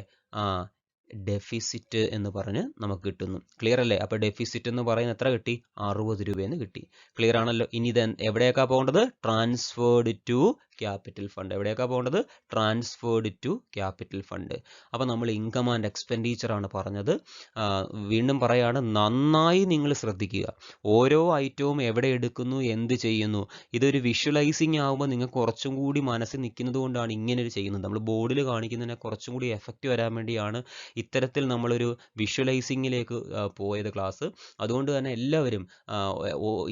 A: ഡെഫിസിറ്റ് എന്ന് പറഞ്ഞ് നമുക്ക് കിട്ടുന്നു. ക്ലിയർ അല്ലേ? അപ്പോൾ ഡെഫിസിറ്റ് എന്ന് പറയുന്നത് എത്ര കിട്ടി? 60 രൂപയെന്ന് കിട്ടി. ക്ലിയർ ആണല്ലോ? ഇനി ഇത് എവിടെയൊക്കെ പോകേണ്ടത്? Transferred to capital fund. എവിടെയൊക്കെ പോകേണ്ടത്? Transferred to capital fund. അപ്പോൾ നമ്മൾ ഇൻകം ആൻഡ് എക്സ്പെൻഡിച്ചർ ആണ് പറഞ്ഞത്. വീണ്ടും പറയാണ്, നന്നായി നിങ്ങൾ ശ്രദ്ധിക്കുക. ഓരോ ഐറ്റവും എവിടെ എടുക്കുന്നു, എന്ത് ചെയ്യുന്നു. ഇതൊരു വിഷ്വലൈസിങ് ആകുമ്പോൾ നിങ്ങൾക്ക് കുറച്ചും കൂടി മനസ്സിൽ നിൽക്കുന്നത് കൊണ്ടാണ് ഇങ്ങനെ ചെയ്യുന്നത്. നമ്മൾ ബോർഡിൽ കാണിക്കുന്നതിനെ കുറച്ചും കൂടി എഫക്റ്റ് വരാൻ വേണ്ടിയാണ് ഇത്തരത്തിൽ നമ്മളൊരു വിഷ്വലൈസിങ്ങിലേക്ക് പോയത് ക്ലാസ്. അതുകൊണ്ട് തന്നെ എല്ലാവരും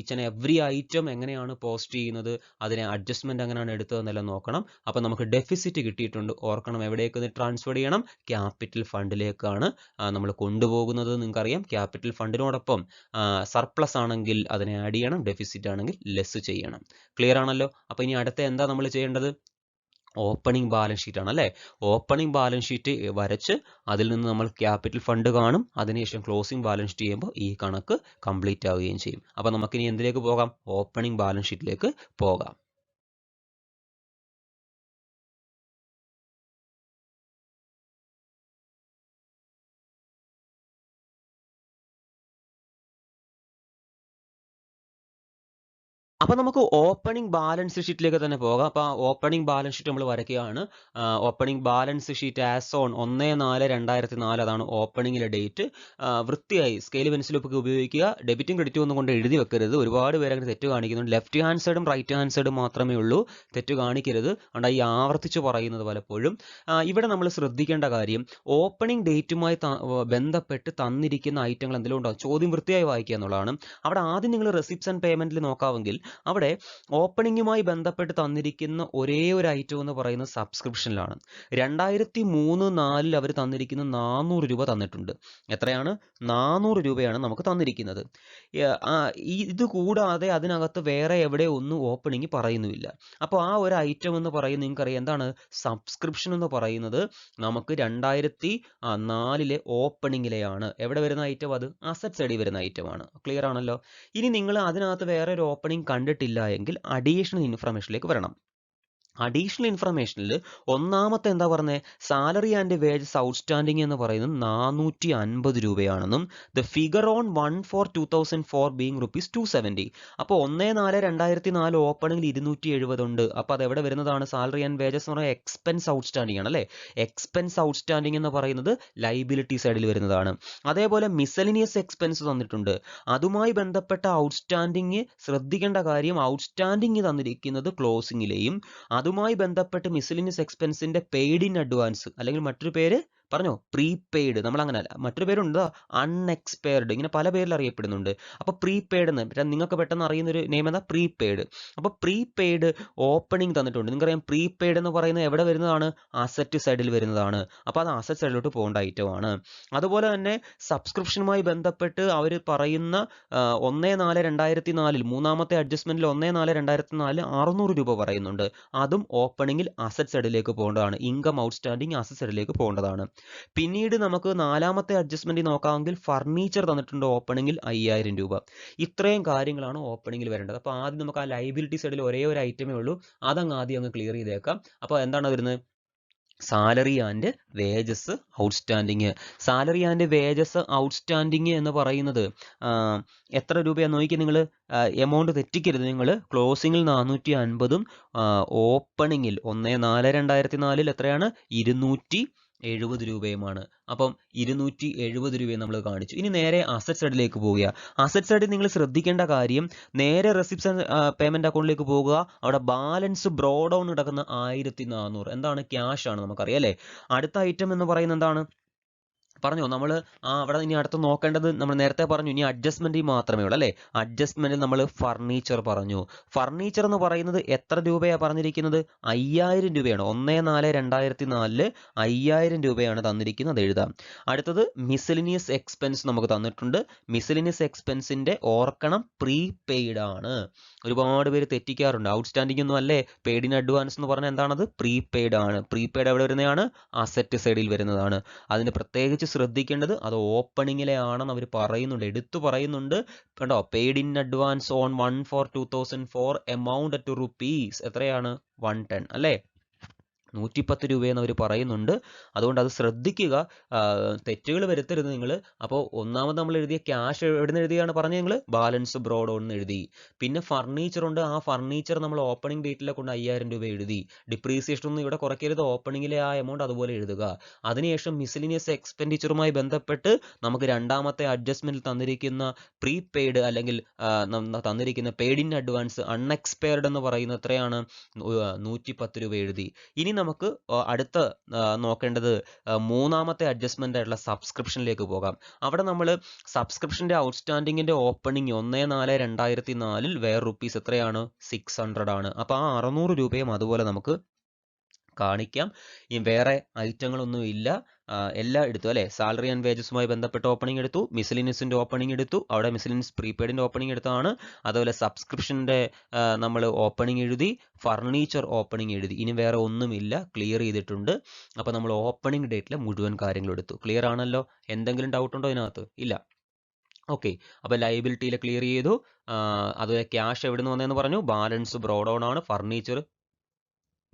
A: ഈച്ച് ആൻഡ് എവറി ഐറ്റം എങ്ങനെയാണ് പോസ്റ്റ് ചെയ്യുന്നത്, അതിനെ അഡ്ജസ്റ്റ്മെൻറ്റ് എങ്ങനെയാണ് എടുത്തതെന്നെല്ലാം നോക്കണം. അപ്പോൾ നമുക്ക് ഡെഫിസിറ്റ് കിട്ടിയിട്ടുണ്ട്. ഓർക്കണം, എവിടേക്ക് ട്രാൻസ്ഫർ ചെയ്യണം? ക്യാപിറ്റൽ ഫണ്ടിലേക്കാണ് നമ്മൾ കൊണ്ടുപോകുന്നത്. നിങ്ങൾക്കറിയാം, ക്യാപിറ്റൽ ഫണ്ടിനോടൊപ്പം സർപ്ലസ് ആണെങ്കിൽ അതിനെ ആഡ് ചെയ്യണം, ഡെഫിസിറ്റ് ആണെങ്കിൽ ലെസ് ചെയ്യണം. ക്ലിയർ ആണല്ലോ? അപ്പോൾ ഇനി അടുത്ത എന്താ നമ്മൾ ചെയ്യേണ്ടത്? ഓപ്പണിംഗ് ബാലൻസ് ഷീറ്റ് ആണ് അല്ലേ? ഓപ്പണിംഗ് ബാലൻസ് ഷീറ്റ് വരച്ച് അതിൽ നിന്ന് നമ്മൾ ക്യാപിറ്റൽ ഫണ്ട് കാണും. അതിനുശേഷം ക്ലോസിംഗ് ബാലൻസ് ഷീറ്റ് ചെയ്യുമ്പോൾ ഈ കണക്ക് കംപ്ലീറ്റ് ആവുകയും ചെയ്യും. അപ്പോൾ നമുക്കിനി എന്തിലേക്ക് പോകാം? ഓപ്പണിംഗ് ബാലൻസ് ഷീറ്റിലേക്ക് പോകാം. അപ്പോൾ നമുക്ക് ഓപ്പണിംഗ് ബാലൻസ് ഷീറ്റിലേക്ക് തന്നെ പോകാം. അപ്പോൾ ഓപ്പണിംഗ് ബാലൻസ് ഷീറ്റ് നമ്മൾ വരയ്ക്കുകയാണ്. Opening balance sheet as on 1/4/2004 അതാണ് ഓപ്പണിംഗിലെ ഡേറ്റ്. വൃത്തിയായി സ്കെയിൽ പെൻസിലൊക്കെ ഉപയോഗിക്കുക. ഡെബിറ്റും ക്രെഡിറ്റും ഒന്നും കൊണ്ട് എഴുതി വെക്കരുത്. ഒരുപാട് പേര് അങ്ങനെ തെറ്റ് കാണിക്കുന്നുണ്ട്. ലെഫ്റ്റ് ഹാൻഡ് സൈഡും റൈറ്റ് ഹാൻഡ് സൈഡും മാത്രമേ ഉള്ളൂ. തെറ്റ് കാണിക്കരുത്. അതുകൊണ്ട് ഈ ആവർത്തിച്ച് പറയുന്നത് പലപ്പോഴും. ഇവിടെ നമ്മൾ ശ്രദ്ധിക്കേണ്ട കാര്യം, ഓപ്പണിംഗ് ഡേറ്റുമായി ബന്ധപ്പെട്ട് തന്നിരിക്കുന്ന ഐറ്റങ്ങൾ എന്തെങ്കിലും ഉണ്ടോ? ചോദ്യം വൃത്തിയായി വായിക്കുക എന്നുള്ളതാണ്. അവിടെ ആദ്യം നിങ്ങൾ റെസിപ്റ്റ്സ് ആൻഡ് പേയ്മെൻറ്റിൽ നോക്കാമെങ്കിൽ അവിടെ ഓപ്പണിംഗുമായി ബന്ധപ്പെട്ട് തന്നിരിക്കുന്ന ഒരേ ഒരു ഐറ്റം എന്ന് പറയുന്നത് സബ്സ്ക്രിപ്ഷനിലാണ്. 2003-04 അവർ തന്നിരിക്കുന്ന 400 രൂപ തന്നിട്ടുണ്ട്. എത്രയാണ്? 400 രൂപയാണ് നമുക്ക് തന്നിരിക്കുന്നത്. ഇത് കൂടാതെ അതിനകത്ത് വേറെ എവിടെ ഒന്നും ഓപ്പണിംഗ് പറയുന്നുമില്ല. അപ്പോൾ ആ ഒരു ഐറ്റം എന്ന് പറയുന്നത് നിങ്ങൾക്കറിയാം എന്താണ്? സബ്സ്ക്രിപ്ഷൻ എന്ന് പറയുന്നത് നമുക്ക് 2004 ഓപ്പണിംഗിലെയാണ്. എവിടെ വരുന്ന ഐറ്റം? അത് അസറ്റ് സൈഡിൽ വരുന്ന ഐറ്റമാണ്. ക്ലിയർ ആണല്ലോ? ഇനി നിങ്ങൾ അതിനകത്ത് വേറെ ഒരു ഓപ്പണിംഗ് കണ്ടിട്ടില്ല എങ്കിൽ അഡീഷണൽ ഇൻഫർമേഷനിലേക്ക് വരണം. അഡീഷണൽ ഇൻഫർമേഷനിൽ ഒന്നാമത്തെ എന്താ പറഞ്ഞത്? സാലറി ആൻഡ് വേജസ് ഔട്ട്സ്റ്റാൻഡിങ് എന്ന് പറയുന്നത് 450 രൂപയാണെന്നും ദ ഫിഗർ ഓൺ 1/4/2004 ബീങ് ₹270. അപ്പോൾ 1/4/2004 ഓപ്പണിംഗിൽ 270 ഉണ്ട്. അപ്പോൾ അത് എവിടെ വരുന്നതാണ്? സാലറി ആൻഡ് വേജസ് എന്ന് പറയുന്നത് എക്സ്പെൻസ് ഔട്ട്സ്റ്റാൻഡിങ് ആണ് അല്ലേ? എക്സ്പെൻസ് ഔട്ട്സ്റ്റാൻഡിങ് എന്ന് പറയുന്നത് ലൈബിലിറ്റി സൈഡിൽ വരുന്നതാണ്. അതേപോലെ മിസലിനിയസ് എക്സ്പെൻസ് തന്നിട്ടുണ്ട്. അതുമായി ബന്ധപ്പെട്ട ഔട്ട്സ്റ്റാൻഡിങ് ശ്രദ്ധിക്കേണ്ട കാര്യം, ഔട്ട്സ്റ്റാൻഡിങ് തന്നിരിക്കുന്നത് ക്ലോസിങ്ങിലെയും അതുമായി ബന്ധപ്പെട്ട് മിസലിനിയസ് എക്സ്പെൻസിന്റെ പെയ്ഡ് ഇൻ അഡ്വാൻസ് അല്ലെങ്കിൽ മറ്റൊരു പേര് പറഞ്ഞോ പ്രീപെയ്ഡ്, നമ്മൾ അങ്ങനെ മറ്റൊരു പേരുണ്ട് അൺഎക്സ്പയർഡ്, ഇങ്ങനെ പല പേരിൽ അറിയപ്പെടുന്നുണ്ട്. അപ്പോൾ പ്രീപെയ്ഡ് എന്ന് നിങ്ങൾക്ക് പെട്ടെന്ന് അറിയുന്നൊരു നെയിം എന്താ പ്രീപെയ്ഡ്. അപ്പോൾ പ്രീപെയ്ഡ് ഓപ്പണിംഗ് തന്നിട്ടുണ്ട്. നിങ്ങൾക്കറിയാം പ്രീപെയ്ഡ് എന്ന് പറയുന്നത് എവിടെ വരുന്നതാണ്, അസറ്റ് സൈഡിൽ വരുന്നതാണ്. അപ്പോൾ അത് അസറ്റ് സൈഡിലോട്ട് പോകേണ്ട ഐറ്റമാണ്. അതുപോലെ തന്നെ സബ്സ്ക്രിപ്ഷനുമായി ബന്ധപ്പെട്ട് അവർ പറയുന്ന 1/4/2004 മൂന്നാമത്തെ അഡ്ജസ്റ്റ്മെന്റിൽ 1/4/2004 600 രൂപ പറയുന്നുണ്ട്. അതും ഓപ്പണിംഗിൽ അസറ്റ് സൈഡിലേക്ക് പോകേണ്ടതാണ്. ഇൻകം ഔട്ട്സ്റ്റാൻഡിങ് അസറ്റ് സൈഡിലേക്ക് പോകേണ്ടതാണ്. പിന്നീട് നമുക്ക് നാലാമത്തെ അഡ്ജസ്റ്റ്മെന്റ് നോക്കാമെങ്കിൽ ഫർണിച്ചർ തന്നിട്ടുണ്ട് ഓപ്പണിംഗിൽ 5000 രൂപ. ഇത്രയും കാര്യങ്ങളാണ് ഓപ്പണിംഗിൽ വരേണ്ടത്. അപ്പോൾ ആദ്യം നമുക്ക് ആ ലൈബിലിറ്റി സൈഡിൽ ഒരേ ഒരു ഐറ്റമേ ഉള്ളൂ, അതങ്ങ് ആദ്യം അങ്ങ് ക്ലിയർ ചെയ്തേക്കാം. അപ്പോൾ എന്താണ് വരുന്നത്, salary and wages outstanding. Salary and wages outstanding എന്ന് പറയുന്നത് എത്ര രൂപയാണെന്ന് നോക്കി നിങ്ങൾ, എമൗണ്ട് തെറ്റിക്കരുത് നിങ്ങൾ. ക്ലോസിങ്ങിൽ 450ഉം ഓപ്പണിങ്ങിൽ 1/4/2004 എത്രയാണ് 270 രൂപയുമാണ്. അപ്പം 270 രൂപയും നമ്മൾ കാണിച്ചു. ഇനി നേരെ അസറ്റ് സൈഡിലേക്ക് പോവുക. അസറ്റ് സൈഡിൽ നിങ്ങൾ ശ്രദ്ധിക്കേണ്ട കാര്യം, നേരെ റെസിപ്റ്റ്സ് പേയ്മെന്റ് അക്കൗണ്ടിലേക്ക് പോകുക. അവിടെ ബാലൻസ് ബ്രോ ഡൗൺ കിടക്കുന്ന 1400 എന്താണ്, ക്യാഷ് ആണ്, നമുക്കറിയാം അല്ലേ. അടുത്ത ഐറ്റം എന്ന് പറയുന്നത് എന്താണ്, പറഞ്ഞോ നമ്മൾ അവിടെ ഇനി അടുത്ത് നോക്കേണ്ടത്, നമ്മൾ നേരത്തെ പറഞ്ഞു ഇനി അഡ്ജസ്റ്റ്മെന്റ് മാത്രമേ ഉള്ളൂ അല്ലേ. അഡ്ജസ്റ്റ്മെന്റിൽ നമ്മൾ ഫർണിച്ചർ പറഞ്ഞു. ഫർണിച്ചർ എന്ന് പറയുന്നത് എത്ര രൂപയാണ് പറഞ്ഞിരിക്കുന്നത്, 5000 രൂപയാണ്. 1/4/2004 5000 രൂപയാണ് തന്നിരിക്കുന്നത്, എഴുതാം. അടുത്തത് മിസലിനിയസ് എക്സ്പെൻസ് നമുക്ക് തന്നിട്ടുണ്ട്. മിസലിനിയസ് എക്സ്പെൻസിന്റെ ഓർക്കണം പ്രീപെയ്ഡ് ആണ്. ഒരുപാട് പേര് തെറ്റിക്കാറുണ്ട്. ഔട്ട്സ്റ്റാൻഡിംഗ് ഒന്നും അല്ലേ, പെയ്ഡ് ഇൻ അഡ്വാൻസ് എന്ന് പറഞ്ഞാൽ എന്താണ്, പ്രീപെയ്ഡ് ആണ്. പ്രീപെയ്ഡ് എവിടെ വരുന്നതാണ്, അസറ്റ് സൈഡിൽ വരുന്നതാണ്. അതിന് പ്രത്യേകിച്ച് ശ്രദ്ധിക്കേണ്ടത് അത് ഓപ്പണിങ്ങിലെ ആണെന്ന് അവർ പറയുന്നുണ്ട്, എടുത്തു പറയുന്നുണ്ട് കേട്ടോ. Paid in advance on 1/4/2004 amount to rupees എത്രയാണ് 110 അല്ലേ, 110 രൂപയെന്ന് അവർ പറയുന്നുണ്ട്. അതുകൊണ്ട് അത് ശ്രദ്ധിക്കുക, തെറ്റുകൾ വരുത്തരുത് നിങ്ങൾ. അപ്പോൾ ഒന്നാമത് നമ്മൾ എഴുതിയ ക്യാഷ് എവിടെ നിന്ന് എഴുതിയാണ് പറഞ്ഞത്, നിങ്ങൾ ബാലൻസ് ബ്രോഡ് എന്ന് എഴുതി. പിന്നെ ഫർണിച്ചർ ഉണ്ട്, ആ ഫർണിച്ചർ നമ്മൾ ഓപ്പണിംഗ് ഡേറ്റിലെ കൊണ്ട് 5000 രൂപ എഴുതി. ഡിപ്രീസിയേഷൻ ഒന്നും ഇവിടെ കുറയ്ക്കരുത്, ഓപ്പണിങ്ങിലെ ആ എമൗണ്ട് അതുപോലെ എഴുതുക. അതിനുശേഷം മിസലിനിയസ് എക്സ്പെൻഡിച്ചറുമായി ബന്ധപ്പെട്ട് നമുക്ക് രണ്ടാമത്തെ അഡ്ജസ്റ്റ്മെന്റിൽ തന്നിരിക്കുന്ന പ്രീപെയ്ഡ് അല്ലെങ്കിൽ തന്നിരിക്കുന്ന പെയ്ഡ് ഇൻ അഡ്വാൻസ് അൺഎക്സ്പയർഡ് എന്ന് പറയുന്നത് എത്രയാണ്, 110 രൂപ എഴുതി. ഇനി നമുക്ക് അടുത്ത നോക്കേണ്ടത് മൂന്നാമത്തെ അഡ്ജസ്റ്റ്മെന്റ് ആയിട്ടുള്ള സബ്സ്ക്രിപ്ഷനിലേക്ക് പോകാം. അവിടെ നമ്മൾ സബ്സ്ക്രിപ്ഷന്റെ ഔട്ട്സ്റ്റാൻഡിങ്ങിന്റെ ഓപ്പണിംഗ് 1/4/2004 വേറെ റുപ്പീസ് എത്രയാണ്, 600 ആണ്. അപ്പോൾ ആ 600 രൂപയും അതുപോലെ നമുക്ക് കാണിക്കാം. ഈ വേറെ ഐറ്റങ്ങളൊന്നും ഇല്ല, എല്ലാം എടുത്തു അല്ലേ. സാലറി ആൻഡ് വേജസുമായി ബന്ധപ്പെട്ട ഓപ്പണിംഗ് എടുത്തു, മിസലിനിയസിന്റെ ഓപ്പണിംഗ് എടുത്തു, അവിടെ മിസലിനിയസ് പ്രീപെയ്ഡിന്റെ ഓപ്പണിംഗ് എടുത്തതാണ്. അതുപോലെ സബ്സ്ക്രിപ്ഷന്റെ നമ്മൾ ഓപ്പണിംഗ് എഴുതി, ഫർണിച്ചർ ഓപ്പണിംഗ് എഴുതി. ഇനി വേറെ ഒന്നുമില്ല, ക്ലിയർ ചെയ്തിട്ടുണ്ട്. അപ്പോൾ നമ്മൾ ഓപ്പണിംഗ് ഡേറ്റിലെ മുഴുവൻ കാര്യങ്ങളും എടുത്തു. ക്ലിയർ ആണല്ലോ, എന്തെങ്കിലും ഡൗട്ട് ഉണ്ടോ ഇതിനകത്ത്, ഇല്ല. ഓക്കെ, അപ്പോൾ ലയബിലിറ്റിയിൽ ക്ലിയർ ചെയ്തു. അതുപോലെ ക്യാഷ് എവിടെ നിന്ന് വന്നതെന്ന് പറഞ്ഞു, ബാലൻസ് ബ്രോഡൗൺ ആണ്, furniture,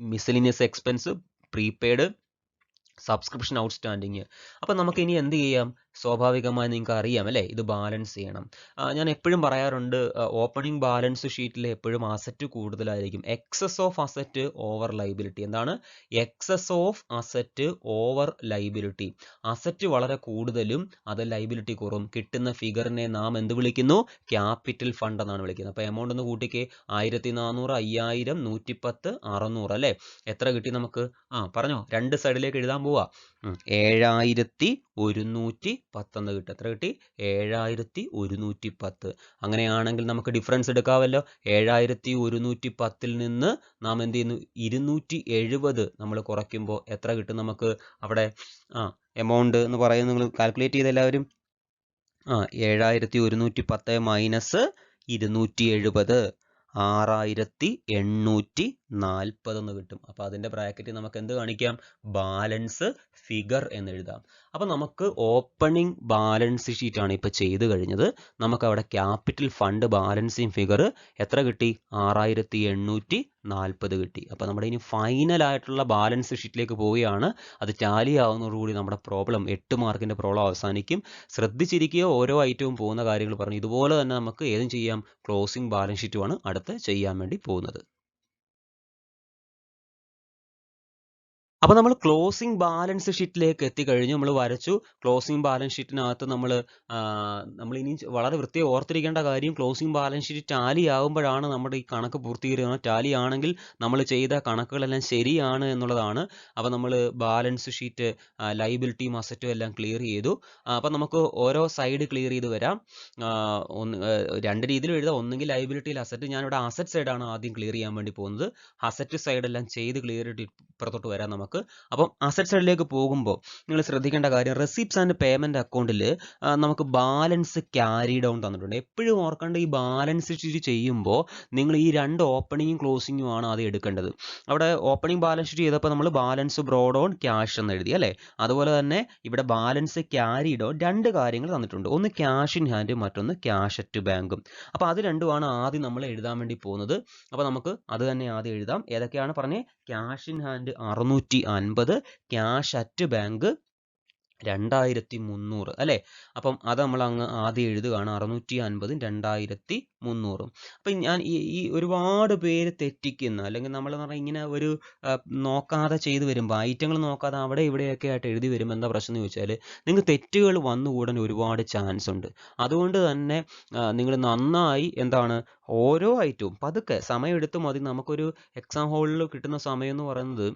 A: miscellaneous expense, prepaid, subscription outstanding. അപ്പം നമുക്ക് ഇനി എന്ത് ചെയ്യാം, സ്വാഭാവികമായി നിങ്ങൾക്ക് അറിയാം അല്ലേ, ഇത് ബാലൻസ് ചെയ്യണം. ഞാൻ എപ്പോഴും പറയാറുണ്ട്, ഓപ്പണിംഗ് ബാലൻസ് ഷീറ്റിൽ എപ്പോഴും അസറ്റ് കൂടുതലായിരിക്കും. Excess of asset over liability. എന്താണ് excess of asset over liability? Asset വളരെ കൂടുതലും അത് ലൈബിലിറ്റി കുറവും. കിട്ടുന്ന ഫിഗറിനെ നാം എന്ത് വിളിക്കുന്നു, ക്യാപിറ്റൽ ഫണ്ട് എന്നാണ് വിളിക്കുന്നത്. അപ്പോൾ എമൗണ്ട് ഒന്ന് കൂട്ടിക്ക്, 1400, 5000, 110, 600 അല്ലേ. എത്ര കിട്ടി നമുക്ക്, പറഞ്ഞോ, രണ്ട് സൈഡിലേക്ക് എഴുതാൻ പോവാ. 7110 എന്ന് കിട്ടും. എത്ര കിട്ടി, 7110. അങ്ങനെയാണെങ്കിൽ നമുക്ക് ഡിഫറൻസ് എടുക്കാമല്ലോ. 7110 നിന്ന് നാം എന്ത് ചെയ്യുന്നു, 270 നമ്മൾ കുറയ്ക്കുമ്പോൾ എത്ര കിട്ടും നമുക്ക് അവിടെ, എമൗണ്ട് എന്ന് പറയുന്നത് നിങ്ങൾ കാൽക്കുലേറ്റ് ചെയ്ത് എല്ലാവരും. 7110 മൈനസ് 270, 6840 എന്ന് കിട്ടും. അപ്പോൾ അതിൻ്റെ ബ്രാക്കറ്റിൽ നമുക്ക് എന്ത് കാണിക്കാം, ബാലൻസ് ഫിഗർ എന്ന് എഴുതാം. അപ്പോൾ നമുക്ക് ഓപ്പണിംഗ് ബാലൻസ് ഷീറ്റാണ് ഇപ്പോൾ ചെയ്ത് കഴിഞ്ഞത്. നമുക്ക് അവിടെ ക്യാപിറ്റൽ ഫണ്ട് ബാലൻസിങ് ഫിഗർ എത്ര കിട്ടി, 6840 കിട്ടി. അപ്പോൾ നമ്മുടെ ഇനി ഫൈനൽ ആയിട്ടുള്ള ബാലൻസ് ഷീറ്റിലേക്ക് പോവുകയാണ്. അത് ടാലി ആവുന്നതോടുകൂടി നമ്മുടെ പ്രോബ്ലം 8 മാർക്കിൻ്റെ പ്രോബ്ലം അവസാനിക്കും. ശ്രദ്ധിച്ചിരിക്കുക, ഓരോ ഐറ്റവും പോകുന്ന കാര്യങ്ങൾ പറഞ്ഞു. ഇതുപോലെ തന്നെ നമുക്ക് ഏതും ചെയ്യാം, ക്ലോസിംഗ് ബാലൻസ് ഷീറ്റുമാണ് അടുത്ത് ചെയ്യാൻ വേണ്ടി പോകുന്നത്. അപ്പോൾ നമ്മൾ ക്ലോസിംഗ് ബാലൻസ് ഷീറ്റിലേക്ക് എത്തിക്കഴിഞ്ഞു. നമ്മൾ വരച്ചു. ക്ലോസിംഗ് ബാലൻസ് ഷീറ്റിനകത്ത് നമ്മൾ ഇനി വളരെ വൃത്തിയായി ഓർത്തിരിക്കേണ്ട കാര്യം, ക്ലോസിംഗ് ബാലൻസ് ഷീറ്റ് ടാലി ആകുമ്പോഴാണ് നമ്മുടെ ഈ കണക്ക് പൂർത്തീകരിക്കുന്നത്. ടാലി ആണെങ്കിൽ നമ്മൾ ചെയ്ത കണക്കുകളെല്ലാം ശരിയാണ് എന്നുള്ളതാണ്. അപ്പോൾ നമ്മൾ ബാലൻസ് ഷീറ്റ് ലൈബിലിറ്റിയും അസറ്റും എല്ലാം ക്ലിയർ ചെയ്തു. അപ്പോൾ നമുക്ക് ഓരോ സൈഡ് ക്ലിയർ ചെയ്ത് വരാം. രണ്ട് രീതിയിലും എഴുതാം. ഒന്നുകിൽ ലൈബിലിറ്റിയിൽ അസറ്റ്, ഞാനിവിടെ അസറ്റ് സൈഡാണ് ആദ്യം ക്ലിയർ ചെയ്യാൻ വേണ്ടി പോകുന്നത്. അസറ്റ് സൈഡെല്ലാം ചെയ്ത് ക്ലിയർ ചെയ്തിട്ട് ഇപ്പുറത്തോട്ട് വരാം നമുക്ക്. അപ്പം അസറ്റ് സൈഡിലേക്ക് പോകുമ്പോൾ നിങ്ങൾ ശ്രദ്ധിക്കേണ്ട കാര്യം, റെസിപ്റ്റ്സ് ആൻഡ് പേയ്മെന്റ് അക്കൗണ്ടിൽ നമുക്ക് ബാലൻസ് ക്യാരി ഡൗൺ തന്നിട്ടുണ്ട്. എപ്പോഴും ഓർക്കേണ്ട, ഈ ബാലൻസ് ഷീറ്റ് ചെയ്യുമ്പോൾ നിങ്ങൾ ഈ രണ്ട് ഓപ്പണിങ്ങും ക്ലോസിങ്ങും ആണ് ആദ്യം എടുക്കേണ്ടത്. അവിടെ ഓപ്പണിംഗ് ബാലൻസ് ഷീറ്റ് ചെയ്തപ്പോൾ നമ്മൾ ബാലൻസ് ബ്രോഡ് ഓൺ ക്യാഷ് എന്ന് എഴുതി അല്ലേ. അതുപോലെ തന്നെ ഇവിടെ ബാലൻസ് ക്യാരി ഡൗൺ രണ്ട് കാര്യങ്ങൾ തന്നിട്ടുണ്ട്. ഒന്ന് ക്യാഷ് ഇൻ ഹാൻഡ്, മറ്റൊന്ന് ക്യാഷ് അറ്റ് ബാങ്കും. അപ്പോൾ അത് രണ്ടുമാണ് ആദ്യം നമ്മൾ എഴുതാൻ വേണ്ടി പോകുന്നത്. അപ്പോൾ നമുക്ക് അത് തന്നെ ആദ്യം എഴുതാം. ഏതൊക്കെയാണ് പറഞ്ഞേ? Cash in hand 650, cash at bank 2300 അല്ലേ. അപ്പം അത് നമ്മൾ അങ്ങ് ആദ്യം എഴുതുകയാണ്. 650 2300. അപ്പം ഞാൻ ഈ ഒരുപാട് പേര് തെറ്റിക്കുന്ന, അല്ലെങ്കിൽ നമ്മൾ പറഞ്ഞാൽ ഇങ്ങനെ ഒരു നോക്കാതെ ചെയ്തു വരുമ്പോൾ, ഐറ്റങ്ങൾ നോക്കാതെ അവിടെ ഇവിടെയൊക്കെ ആയിട്ട് എഴുതി വരുമ്പോൾ എന്താ പ്രശ്നം എന്ന് ചോദിച്ചാൽ, നിങ്ങൾക്ക് തെറ്റുകൾ വന്നുകൂടാൻ ഒരുപാട് ചാൻസ് ഉണ്ട്. അതുകൊണ്ട് തന്നെ നിങ്ങൾ നന്നായി ഓരോ ഐറ്റവും പതുക്കെ സമയമെടുത്ത് മതി. നമുക്കൊരു എക്സാം ഹോളിൽ കിട്ടുന്ന സമയം എന്ന് പറയുന്നത്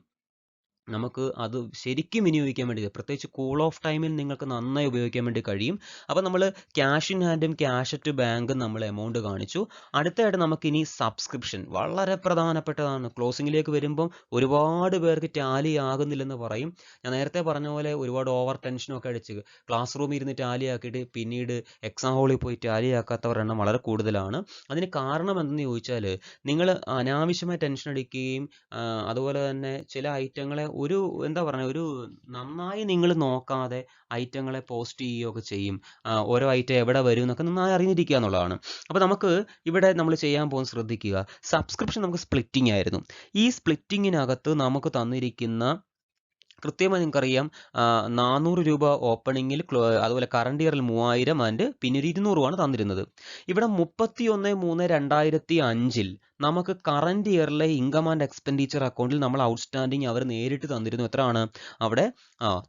A: നമുക്ക് അത് ശരിക്കും വിനിയോഗിക്കാൻ വേണ്ടി, പ്രത്യേകിച്ച് കൂൾ ഓഫ് ടൈമിൽ നിങ്ങൾക്ക് നന്നായി ഉപയോഗിക്കാൻ വേണ്ടി കഴിയും. അപ്പോൾ നമ്മൾ ക്യാഷ് ഇൻ ഹാൻഡും ക്യാഷ് അറ്റ് ബാങ്കും നമ്മൾ എമൗണ്ട് കാണിച്ചു. അടുത്തായിട്ട് നമുക്കിനി സബ്സ്ക്രിപ്ഷൻ, വളരെ പ്രധാനപ്പെട്ടതാണ്. ക്ലോസിങ്ങിലേക്ക് വരുമ്പം ഒരുപാട് പേർക്ക് ടാലി ആകുന്നില്ലെന്ന് പറയും. ഞാൻ നേരത്തെ പറഞ്ഞ പോലെ ഒരുപാട് ഓവർ ടെൻഷനൊക്കെ അടിച്ച് ക്ലാസ് റൂമിൽ ഇരുന്ന് ടാലി ആക്കിയിട്ട് പിന്നീട് എക്സാം ഹോളിൽ പോയി ടാലി ആക്കാത്തവരുടെ എണ്ണം വളരെ കൂടുതലാണ്. അതിന് കാരണം എന്തെന്ന് ചോദിച്ചാൽ, നിങ്ങൾ അനാവശ്യമായി ടെൻഷൻ അടിക്കുകയും അതുപോലെ തന്നെ ചില ഐറ്റങ്ങളെ ഒരു നന്നായി നിങ്ങൾ നോക്കാതെ ഐറ്റങ്ങളെ പോസ്റ്റ് ചെയ്യുകയൊക്കെ ചെയ്യും. ഓരോ ഐറ്റം എവിടെ വരും എന്നൊക്കെ നന്നായി അറിഞ്ഞിരിക്കുക എന്നുള്ളതാണ്. അപ്പോൾ നമുക്ക് ഇവിടെ നമ്മൾ ചെയ്യാൻ പോകുന്നത് ശ്രദ്ധിക്കുക. സബ്സ്ക്രിപ്ഷൻ നമുക്ക് സ്പ്ലിറ്റിംഗ് ആയിരുന്നു. ഈ സ്പ്ലിറ്റിങ്ങിനകത്ത് നമുക്ക് തന്നിരിക്കുന്ന കൃത്യമായി നിങ്ങൾക്കറിയാം, 400 രൂപ ഓപ്പണിങ്ങിൽ, അതുപോലെ കറണ്ട് ഇയറിൽ 3000 ആൻഡ് പിന്നെ ഒരു 200 തന്നിരുന്നത്. ഇവിടെ 31/3/2005 നമുക്ക് കറണ്ട് ഇയറിലെ ഇൻകം ആൻഡ് എക്സ്പെൻഡിച്ചർ അക്കൗണ്ടിൽ നമ്മൾ ഔട്ട്സ്റ്റാൻഡിങ് അവർ നേരിട്ട് തന്നിരുന്നു. എത്രയാണ്? അവിടെ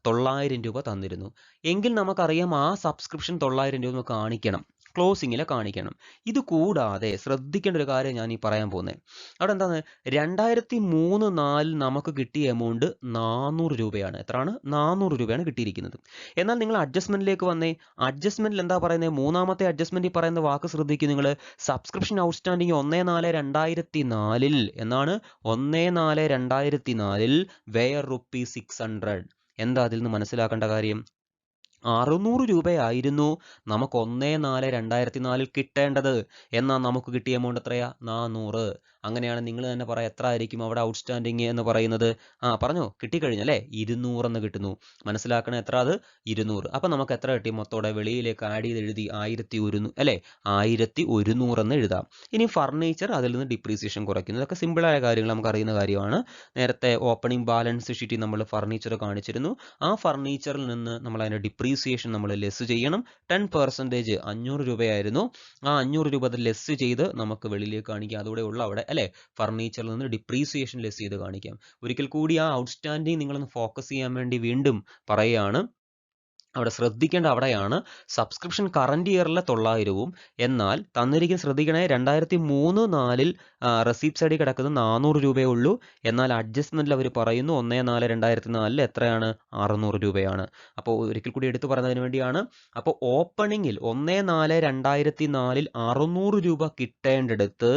A: 900 രൂപ തന്നിരുന്നു. എങ്കിൽ നമുക്കറിയാം ആ സബ്സ്ക്രിപ്ഷൻ 900 രൂപ കാണിക്കണം, ക്ലോസിങ്ങിൽ കാണിക്കണം. ഇത് കൂടാതെ ശ്രദ്ധിക്കേണ്ട ഒരു കാര്യം ഞാൻ ഈ പറയാൻ പോകുന്നത്, അവിടെ 2003-4 നമുക്ക് കിട്ടിയ എമൗണ്ട് 400 രൂപയാണ്. എത്രയാണ്? 400 രൂപയാണ് കിട്ടിയിരിക്കുന്നത്. എന്നാൽ നിങ്ങൾ അഡ്ജസ്റ്റ്മെന്റിലേക്ക് വന്നേ. അഡ്ജസ്റ്റ്മെന്റിൽ എന്താ പറയുന്നത്? മൂന്നാമത്തെ അഡ്ജസ്റ്റ്മെന്റിൽ പറയുന്ന വാക്ക് ശ്രദ്ധിക്കും നിങ്ങൾ. സബ്സ്ക്രിപ്ഷൻ ഔട്ട്സ്റ്റാൻഡിങ് 1/4/2004 എന്നാണ്. 1/4/2004 വെയർ ₹600. എന്താ അതിൽ നിന്ന് മനസ്സിലാക്കേണ്ട കാര്യം? 600 രൂപയായിരുന്നു നമുക്ക് 1/4/2004 കിട്ടേണ്ടത്. എന്നാൽ നമുക്ക് കിട്ടിയ എമൗണ്ട് എത്രയാ? 400. അങ്ങനെയാണ് നിങ്ങൾ തന്നെ പറയാം, എത്ര ആയിരിക്കും അവിടെ ഔട്ട്സ്റ്റാൻഡിങ് എന്ന് പറയുന്നത്? പറഞ്ഞോ, കിട്ടിക്കഴിഞ്ഞല്ലേ? 200 എന്ന് കിട്ടുന്നു. മനസ്സിലാക്കണം, എത്ര അത്? 200. അപ്പം നമുക്ക് എത്ര കിട്ടി? മൊത്തോടെ വെളിയിലേക്ക് ആഡ് ചെയ്ത് എഴുതി 1100 അല്ലേ. 1100 എന്ന് എഴുതാം. ഇനി ഫർണിച്ചർ, അതിൽ നിന്ന് ഡിപ്രീസിയേഷൻ കുറയ്ക്കുന്നു. ഇതൊക്കെ സിമ്പിളായ കാര്യങ്ങൾ, നമുക്ക് അറിയുന്ന കാര്യമാണ്. നേരത്തെ ഓപ്പണിംഗ് ബാലൻസ് ഷീറ്റിൽ നമ്മൾ ഫർണിച്ചർ കാണിച്ചിരുന്നു. ആ ഫർണിച്ചറിൽ നിന്ന് നമ്മൾ അതിൻ്റെ ഡിപ്രീസിയേഷൻ നമ്മൾ ലെസ് ചെയ്യണം. 10% 500 രൂപയായിരുന്നു. ആ 500 രൂപ ലെസ് ചെയ്ത് നമുക്ക് വെളിയിലേക്ക് കാണിക്കാം. അതോടെ ഉള്ള അവിടെ അല്ലേ, ഫർണിച്ചറിൽ നിന്ന് ഡിപ്രീസിയേഷൻ ലെസ് ചെയ്ത് കാണിക്കാം. ഒരിക്കൽ കൂടി ആ ഔട്ട്സ്റ്റാൻഡിങ് നിങ്ങളൊന്ന് ഫോക്കസ് ചെയ്യാൻ വേണ്ടി വീണ്ടും പറയുകയാണ്. അവിടെ ശ്രദ്ധിക്കേണ്ട അവിടെയാണ്. സബ്സ്ക്രിപ്ഷൻ കറണ്ട് ഇയറിലെ 900-ഉം, എന്നാൽ തന്നിരിക്കുന്ന ശ്രദ്ധിക്കണേ, 2003-4 റെസിപ്റ്റ് സൈഡിൽ കിടക്കുന്നത് 400 രൂപയേ ഉള്ളൂ. എന്നാൽ അഡ്ജസ്റ്റ്മെന്റിൽ അവർ പറയുന്നു 1/4/2004 എത്രയാണ്? 600 രൂപയാണ്. അപ്പോൾ ഒരിക്കൽ കൂടി എടുത്തു പറയുന്നതിന് വേണ്ടിയാണ്. അപ്പോൾ ഓപ്പണിങ്ങിൽ 1/4/2004 600 രൂപ കിട്ടേണ്ടടുത്ത്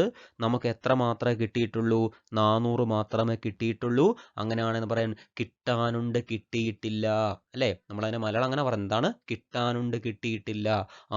A: നമുക്ക് എത്ര മാത്രമേ കിട്ടിയിട്ടുള്ളൂ? 400 മാത്രമേ കിട്ടിയിട്ടുള്ളൂ. അങ്ങനെയാണെന്ന് പറയാൻ, കിട്ടാനുണ്ട് കിട്ടിയിട്ടില്ല അല്ലേ. നമ്മളതിനെ മലയാളം അങ്ങനെ പറയുന്നത് എന്താണ്? കിട്ടാനുണ്ട് കിട്ടിയിട്ടില്ല.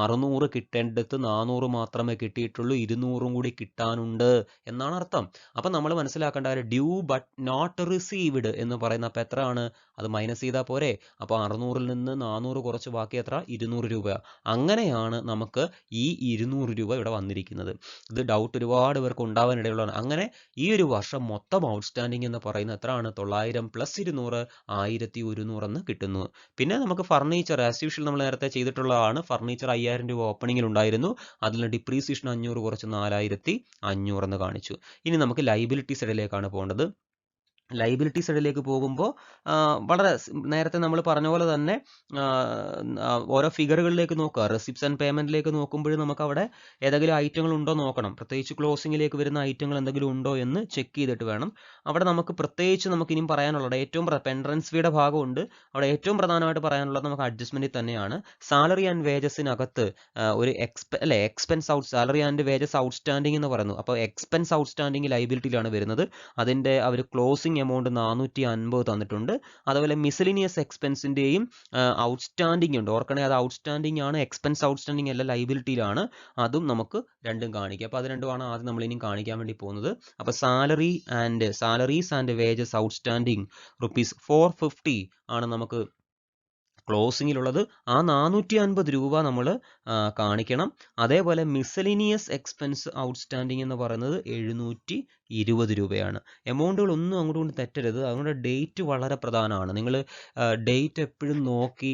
A: 600 കിട്ടേണ്ടടുത്ത് 400 മാത്രമേ കിട്ടിയിട്ടുള്ളൂ. 200 കൂടി കിട്ടാനുണ്ട് എന്നാണ് അർത്ഥം. അപ്പം നമ്മൾ മനസ്സിലാക്കേണ്ട കാര്യം, ഡ്യൂ ബട്ട് നോട്ട് റിസീവ്ഡ് എന്ന് പറയുന്ന അപ്പം എത്രയാണ്? അത് മൈനസ് ചെയ്താൽ പോരെ. അപ്പോൾ 600-ൽ നിന്ന് 400 കുറച്ച് ബാക്കി എത്ര? 200 രൂപ. അങ്ങനെയാണ് നമുക്ക് ഈ 200 രൂപ ഇവിടെ വന്നിരിക്കുന്നത്. ഇത് ഡൗട്ട് ഒരുപാട് പേർക്ക് ഉണ്ടാവാനിടയുള്ളതാണ്. അങ്ങനെ ഈ ഒരു വർഷം മൊത്തം ഔട്ട്സ്റ്റാൻഡിങ് എന്ന് പറയുന്നത് എത്രയാണ്? 900 + 200 1100 എന്ന് കിട്ടുന്നു. പിന്നെ നമുക്ക് ഫർണിച്ചർ ആസ് യൂഷ്വൽ നമ്മൾ നേരത്തെ ചെയ്തിട്ടുള്ളതാണ്. ഫർണിച്ചർ 5000 രൂപ ഓപ്പണിങ്ങിൽ ഉണ്ടായിരുന്നു. അതിൽ ഡിപ്രീസിയേഷൻ 500 കുറച്ച് 4500 എന്ന് കാണിച്ചു. ഇനി നമുക്ക് ലൈബിലിറ്റി സൈഡിലേക്കാണ് പോകേണ്ടത്. ലൈബിലിറ്റി സൈഡിലേക്ക് പോകുമ്പോൾ വളരെ നേരത്തെ നമ്മൾ പറഞ്ഞ പോലെ തന്നെ ഓരോ ഫിഗറുകളിലേക്ക് നോക്കുക. റെസിപ്റ്റ്സ് ആൻഡ് പേയ്മെന്റിലേക്ക് നോക്കുമ്പോഴും നമുക്ക് അവിടെ ഏതെങ്കിലും ഐറ്റങ്ങൾ ഉണ്ടോ നോക്കണം. പ്രത്യേകിച്ച് ക്ലോസിംഗിലേക്ക് വരുന്ന ഐറ്റങ്ങൾ എന്തെങ്കിലും ഉണ്ടോ എന്ന് ചെക്ക് ചെയ്തിട്ട് വേണം. അവിടെ നമുക്ക് പ്രത്യേകിച്ച് നമുക്ക് ഇനിയും പറയാനുള്ളത് ഏറ്റവും പെൻട്രൻസ് ഫീയുടെ ഭാഗമുണ്ട്. അവിടെ ഏറ്റവും പ്രധാനമായിട്ട് പറയാനുള്ളത് നമുക്ക് അഡ്ജസ്റ്റ്മെന്റിൽ തന്നെയാണ്. സാലറി ആൻഡ് വേജസിനകത്ത് ഒരു expense salary and wages outstanding എന്ന് പറയുന്നു. അപ്പോൾ എക്സ്പെൻസ് ഔട്ട്സ്റ്റാൻഡിംഗ് ലൈബിലിറ്റിയിലാണ് വരുന്നത്. അതിൻ്റെ അവർ ക്ലോസിംഗ് എമൗണ്ട് 450 തന്നിട്ടുണ്ട്. അതുപോലെ മിസലിനിയസ് എക്സ്പെൻസിൻ്റെയും ഔട്ട്സ്റ്റാൻഡിംഗ് ഉണ്ട്. ഓർക്കണേ, അത് ഔട്ട്സ്റ്റാൻഡിംഗ് ആണ്, എക്സ്പെൻസ് ഔട്ട്സ്റ്റാൻഡിംഗ് അല്ല, ലൈബിലിറ്റിയിലാണ്. അതും നമുക്ക് രണ്ടും കാണിക്കുക. അപ്പോൾ അത് രണ്ടുമാണ് ആദ്യം നമ്മൾ ഇനിയും കാണിക്കാൻ വേണ്ടി പോകുന്നത്. അപ്പോൾ സാലറീസ് ആൻഡ് വേജസ് ഔട്ട്സ്റ്റാൻഡിംഗ് ₹450 ആണ് നമുക്ക് ക്ലോസിങ്ങിലുള്ളത്. ആ 450 രൂപ നമ്മൾ കാണിക്കണം. അതേപോലെ മിസലിനിയസ് എക്സ്പെൻസ് ഔട്ട്സ്റ്റാൻഡിംഗ് എന്ന് പറയുന്നത് 720 രൂപയാണ്. എമൗണ്ടുകൾ ഒന്നും അങ്ങോട്ട് കൊണ്ട് തെറ്റരുത്. അതുകൊണ്ട് ഡേറ്റ് വളരെ പ്രധാനമാണ്. നിങ്ങൾ ഡേറ്റ് എപ്പോഴും നോക്കി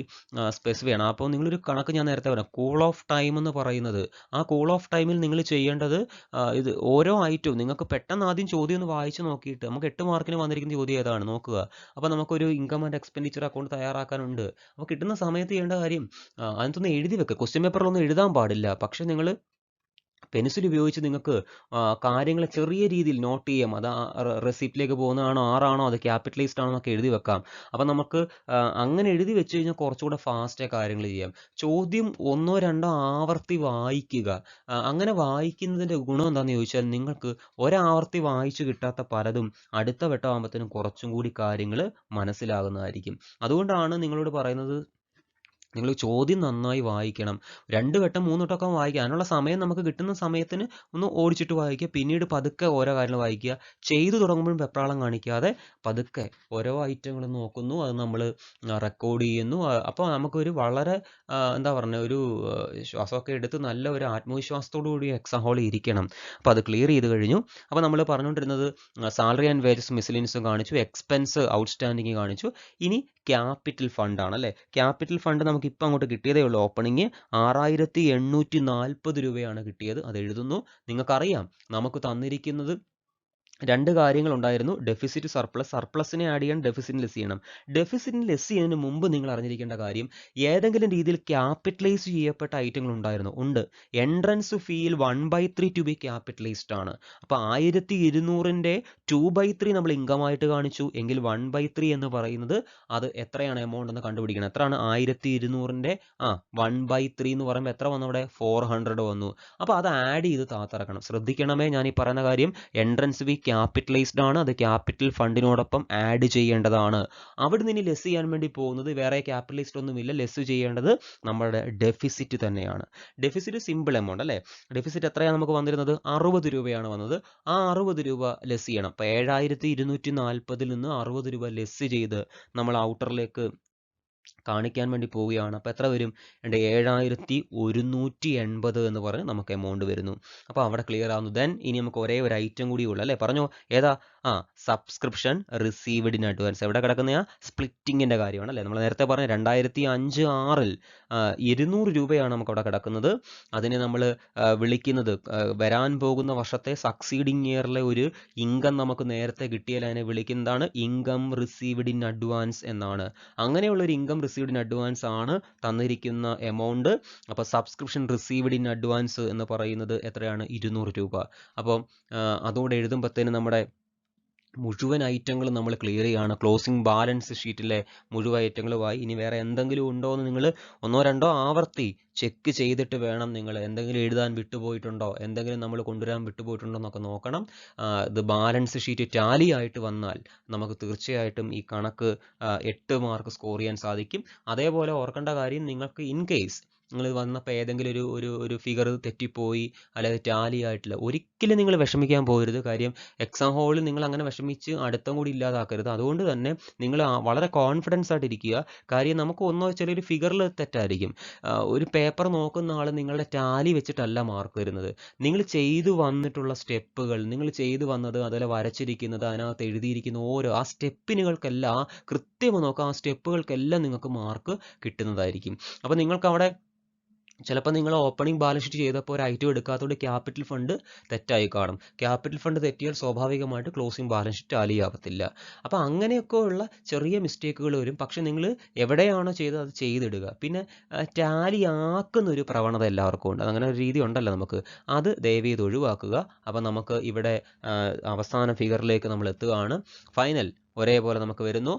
A: സ്പെസിഫൈ ചെയ്യണം. അപ്പോൾ നിങ്ങളൊരു കണക്ക് ഞാൻ നേരത്തെ പറയാം, കൂൾ ഓഫ് ടൈം എന്ന് പറയുന്നത്, ആ കൂൾ ഓഫ് ടൈമിൽ നിങ്ങൾ ചെയ്യേണ്ടത് ഇത് ഓരോ ഐറ്റവും നിങ്ങൾക്ക് പെട്ടെന്ന് ആദ്യം ചോദ്യം ഒന്ന് വായിച്ച് നോക്കിയിട്ട്, നമുക്ക് 8 മാർക്കിന് വന്നിരിക്കുന്ന ചോദ്യം ഏതാണ് നോക്കുക. അപ്പോൾ നമുക്കൊരു ഇൻകം ആൻഡ് എക്സ്പെൻഡിച്ചർ അക്കൗണ്ട് തയ്യാറാക്കാനുണ്ട്. അപ്പോൾ കിട്ടുന്ന സമയത്ത് ചെയ്യേണ്ട കാര്യം അതിനകത്തൊന്ന് എഴുതി വെക്കുക. ക്വസ്റ്റ്യൻ പേപ്പറിലൊന്നും എഴുതാൻ പാടില്ല. പക്ഷെ നിങ്ങൾ പെൻസിൽ ഉപയോഗിച്ച് നിങ്ങൾക്ക് കാര്യങ്ങൾ ചെറിയ രീതിയിൽ നോട്ട് ചെയ്യാം. അത് റെസിപ്റ്റിലേക്ക് പോകുന്നതാണോ, ആറാണോ, അത് ക്യാപിറ്റലൈസ്ഡ് ആണോ എന്നൊക്കെ എഴുതി വെക്കാം. അപ്പം നമുക്ക് അങ്ങനെ എഴുതി വെച്ച് കഴിഞ്ഞാൽ കുറച്ചുകൂടെ ഫാസ്റ്റ് കാര്യങ്ങൾ ചെയ്യാം. ചോദ്യം 1-2 ആവർത്തി വായിക്കുക. അങ്ങനെ വായിക്കുന്നതിൻ്റെ ഗുണം എന്താണെന്ന് ചോദിച്ചാൽ, നിങ്ങൾക്ക് ഒരാവർത്തി വായിച്ചു കിട്ടാത്ത പലതും അടുത്ത വട്ടമാകുമ്പോഴത്തേനും കുറച്ചും കൂടി കാര്യങ്ങൾ മനസ്സിലാകുന്നതായിരിക്കും. അതുകൊണ്ടാണ് നിങ്ങളോട് പറയുന്നത്, നിങ്ങൾ ചോദ്യം നന്നായി വായിക്കണം. 2 വട്ടം 3 വട്ടമൊക്കെ വായിക്കുക. അതിനുള്ള സമയം നമുക്ക് കിട്ടുന്ന സമയത്തിന് ഒന്ന് ഓടിച്ചിട്ട് വായിക്കുക. പിന്നീട് പതുക്കെ ഓരോ കാര്യങ്ങൾ വായിക്കുക. ചെയ്തു തുടങ്ങുമ്പോഴും വെപ്രാളം കാണിക്കാതെ പതുക്കെ ഓരോ ഐറ്റങ്ങൾ നോക്കുന്നു, അത് നമ്മൾ റെക്കോർഡ് ചെയ്യുന്നു. അപ്പോൾ നമുക്കൊരു വളരെ എന്താ പറയുക, ഒരു ശ്വാസമൊക്കെ എടുത്ത് നല്ല ഒരു ആത്മവിശ്വാസത്തോടു കൂടി എക്സാം ഹാളിൽ ഇരിക്കണം. അപ്പോൾ അത് ക്ലിയർ ചെയ്ത് കഴിഞ്ഞു. അപ്പോൾ നമ്മൾ പറഞ്ഞുകൊണ്ടിരുന്നത് സാലറി ആൻഡ് വേജസ് മിസലിനിയസും കാണിച്ചു, എക്സ്പെൻസ് ഔട്ട്സ്റ്റാൻഡിങ് കാണിച്ചു. ഇനി ക്യാപിറ്റൽ ഫണ്ടാണ് അല്ലേ. ക്യാപിറ്റൽ ഫണ്ട് നമുക്ക് ഇപ്പം അങ്ങോട്ട് കിട്ടിയതേ ഉള്ളൂ. ഓപ്പണിങ് 6840 രൂപയാണ് കിട്ടിയത്. അത് എഴുതുന്നു. നിങ്ങൾക്കറിയാം നമുക്ക് തന്നിരിക്കുന്നത് 2 കാര്യങ്ങളുണ്ടായിരുന്നു. Deficit, surplus. സർപ്ലസിനെ ആഡ് ചെയ്യണം, ഡെഫിസിറ്റിന് ലെസ് ചെയ്യണം. ഡെഫിസിറ്റിന് ലെസ് ചെയ്യുന്നതിന് മുമ്പ് നിങ്ങൾ അറിഞ്ഞിരിക്കേണ്ട കാര്യം, ഏതെങ്കിലും രീതിയിൽ ക്യാപിറ്റലൈസ് ചെയ്യപ്പെട്ട ഐറ്റങ്ങൾ ഉണ്ടായിരുന്നു. ഉണ്ട്. എൻട്രൻസ് ഫീയിൽ 1/3 ടു ബി ക്യാപിറ്റലൈസ്ഡ് ആണ്. അപ്പോൾ 1200ൻ്റെ 2/3 നമ്മൾ ഇൻകമായിട്ട് കാണിച്ചു എങ്കിൽ 1/3 എന്ന് പറയുന്നത് അത് എത്രയാണ് എമൗണ്ട് എന്ന് കണ്ടുപിടിക്കണം. എത്രയാണ് 1200ൻ്റെ 1/3 എന്ന് പറയുമ്പോൾ എത്ര വന്നു അവിടെ? 400 വന്നു. അപ്പോൾ അത് ആഡ് ചെയ്ത് താത്തിറക്കണം. ശ്രദ്ധിക്കണമേ, ഞാൻ ഈ പറയുന്ന കാര്യം. എൻട്രൻസ് ഫീ ക്യാപിറ്റലൈസ്ഡ് ആണ്, അത് ക്യാപിറ്റൽ ഫണ്ടിനോടൊപ്പം ആഡ് ചെയ്യേണ്ടതാണ്. അവിടെ നിന്ന് ലെസ് ചെയ്യാൻ വേണ്ടി പോകുന്നത് വേറെ ക്യാപിറ്റലൈസ്ഡ് ഒന്നുമില്ല. ലെസ് ചെയ്യേണ്ടത് നമ്മുടെ ഡെഫിസിറ്റ് തന്നെയാണ്. ഡെഫിസിറ്റ് സിമ്പിൾ എമൗണ്ട് അല്ലേ. ഡെഫിസിറ്റ് എത്രയാണ് നമുക്ക് വന്നിരുന്നത്? 60 രൂപയാണ് വന്നത്. ആ 60 രൂപ ലെസ് ചെയ്യണം. അപ്പോൾ 7240 നിന്ന് 60 രൂപ ലെസ് ചെയ്ത് നമ്മൾ ഔട്ടറിലേക്ക് കാണിക്കാൻ വേണ്ടി പോവുകയാണ്. അപ്പോൾ എത്ര വരും? 7180 എന്ന് പറഞ്ഞ് നമുക്ക് എമൗണ്ട് വരുന്നു. അപ്പോൾ അവിടെ ക്ലിയർ ആവുന്നു. ദെൻ ഇനി നമുക്ക് ഒരേ ഒരു ഐറ്റം കൂടി ഉള്ളു അല്ലേ. പറഞ്ഞോ, ഏതാ? Subscription received in advance. എവിടെ കിടക്കുന്ന? സ്പ്ലിറ്റിങ്ങിൻ്റെ കാര്യമാണ് അല്ലേ. നമ്മൾ നേരത്തെ പറഞ്ഞ 2005-06 200 രൂപയാണ് നമുക്ക് അവിടെ കിടക്കുന്നത്. അതിനെ നമ്മൾ വിളിക്കുന്നത് വരാൻ പോകുന്ന വർഷത്തെ സക്സീഡിങ് ഇയറിലെ ഒരു ഇൻകം നമുക്ക് നേരത്തെ കിട്ടിയാൽ അതിനെ വിളിക്കുന്നതാണ് ഇൻകം റിസീവ്ഡ് ഇൻ അഡ്വാൻസ് എന്നാണ്. അങ്ങനെയുള്ളൊരു ഇൻകം റിസീവ്ഡ് ഇൻ അഡ്വാൻസ് ആണ് തന്നിരിക്കുന്ന എമൗണ്ട്. അപ്പോൾ സബ്സ്ക്രിപ്ഷൻ റിസീവ്ഡ് ഇൻ അഡ്വാൻസ് എന്ന് പറയുന്നത് എത്രയാണ്? 200 രൂപ. അപ്പോൾ അതുകൂടെ എഴുതുമ്പോഴത്തേന് നമ്മുടെ മുഴുവൻ ഐറ്റങ്ങളും നമ്മൾ ക്ലിയർ ചെയ്യുകയാണ്. ക്ലോസിംഗ് ബാലൻസ് ഷീറ്റിലെ മുഴുവൻ ഐറ്റങ്ങളുമായി. ഇനി വേറെ എന്തെങ്കിലും ഉണ്ടോ എന്ന് നിങ്ങൾ 1-2 ആവർത്തി ചെക്ക് ചെയ്തിട്ട് വേണം. നിങ്ങൾ എന്തെങ്കിലും എഴുതാൻ വിട്ടുപോയിട്ടുണ്ടോ, എന്തെങ്കിലും നമ്മൾ കൊണ്ടുവരാൻ വിട്ടുപോയിട്ടുണ്ടോ എന്നൊക്കെ നോക്കണം. ഇത് ബാലൻസ് ഷീറ്റ് ടാലി ആയിട്ട് വന്നാൽ നമുക്ക് തീർച്ചയായിട്ടും ഈ കണക്ക് 8 മാർക്ക് സ്കോർ ചെയ്യാൻ സാധിക്കും. അതേപോലെ ഓർക്കേണ്ട കാര്യം, നിങ്ങൾക്ക് ഇൻ കേസ് നിങ്ങൾ വന്നപ്പോൾ ഏതെങ്കിലും ഒരു ഫിഗർ തെറ്റിപ്പോയി, അല്ലെങ്കിൽ ടാലി ആയിട്ടില്ല, ഒരിക്കലും നിങ്ങൾ വിഷമിക്കാൻ പോകരുത്. കാര്യം എക്സാം ഹാളിൽ നിങ്ങൾ അങ്ങനെ വിഷമിച്ച് അടുത്തും കൂടി ഇല്ലാതാക്കരുത്. അതുകൊണ്ട് തന്നെ നിങ്ങൾ വളരെ കോൺഫിഡൻസ് ആയിട്ട് ഇരിക്കുക. കാര്യം നമുക്ക് ചിലൊരു ഫിഗറിൽ തെറ്റായിരിക്കും. ഒരു പേപ്പർ നോക്കുന്ന ആൾ നിങ്ങളുടെ ടാലി വെച്ചിട്ടല്ല മാർക്ക് തരുന്നത്. നിങ്ങൾ ചെയ്തു വന്നിട്ടുള്ള സ്റ്റെപ്പുകൾ, നിങ്ങൾ ചെയ്തു വന്നത്, അതുപോലെ വരച്ചിരിക്കുന്നത്, അതിനകത്ത് എഴുതിയിരിക്കുന്ന ഓരോ ആ സ്റ്റെപ്പിനുകൾക്കെല്ലാം കൃത്യമായി നോക്കുക. ആ സ്റ്റെപ്പുകൾക്കെല്ലാം നിങ്ങൾക്ക് മാർക്ക് കിട്ടുന്നതായിരിക്കും. അപ്പോൾ നിങ്ങൾക്ക് അവിടെ ചിലപ്പോൾ നിങ്ങൾ ഓപ്പണിംഗ് ബാലൻസ് ഷീറ്റ് ചെയ്തപ്പോൾ ഒരു ഐറ്റം എടുക്കാത്തതുകൊണ്ട് ക്യാപിറ്റൽ ഫണ്ട് തെറ്റായി കാണും. ക്യാപിറ്റൽ ഫണ്ട് തെറ്റിയാൽ സ്വാഭാവികമായിട്ട് ക്ലോസിംഗ് ബാലൻസ് ഷീറ്റ് ടാലി ആവത്തില്ല. അപ്പോൾ അങ്ങനെയൊക്കെ ഉള്ള ചെറിയ മിസ്റ്റേക്കുകൾ വരും. പക്ഷെ നിങ്ങൾ എവിടെയാണോ ചെയ്തത് അത് ചെയ്തിടുക. പിന്നെ ടാലി ആക്കുന്ന ഒരു പ്രവണത എല്ലാവർക്കും ഉണ്ട്. അങ്ങനെ ഒരു രീതി ഉണ്ടല്ലോ നമുക്ക്. അത് ദയവ് ചെയ്ത് ഒഴിവാക്കുക. അപ്പോൾ നമുക്ക് ഇവിടെ അവസാന ഫിഗറിലേക്ക് നമ്മൾ എത്തുകയാണ്. ഫൈനൽ ഒരേപോലെ നമുക്ക് വരുന്നു.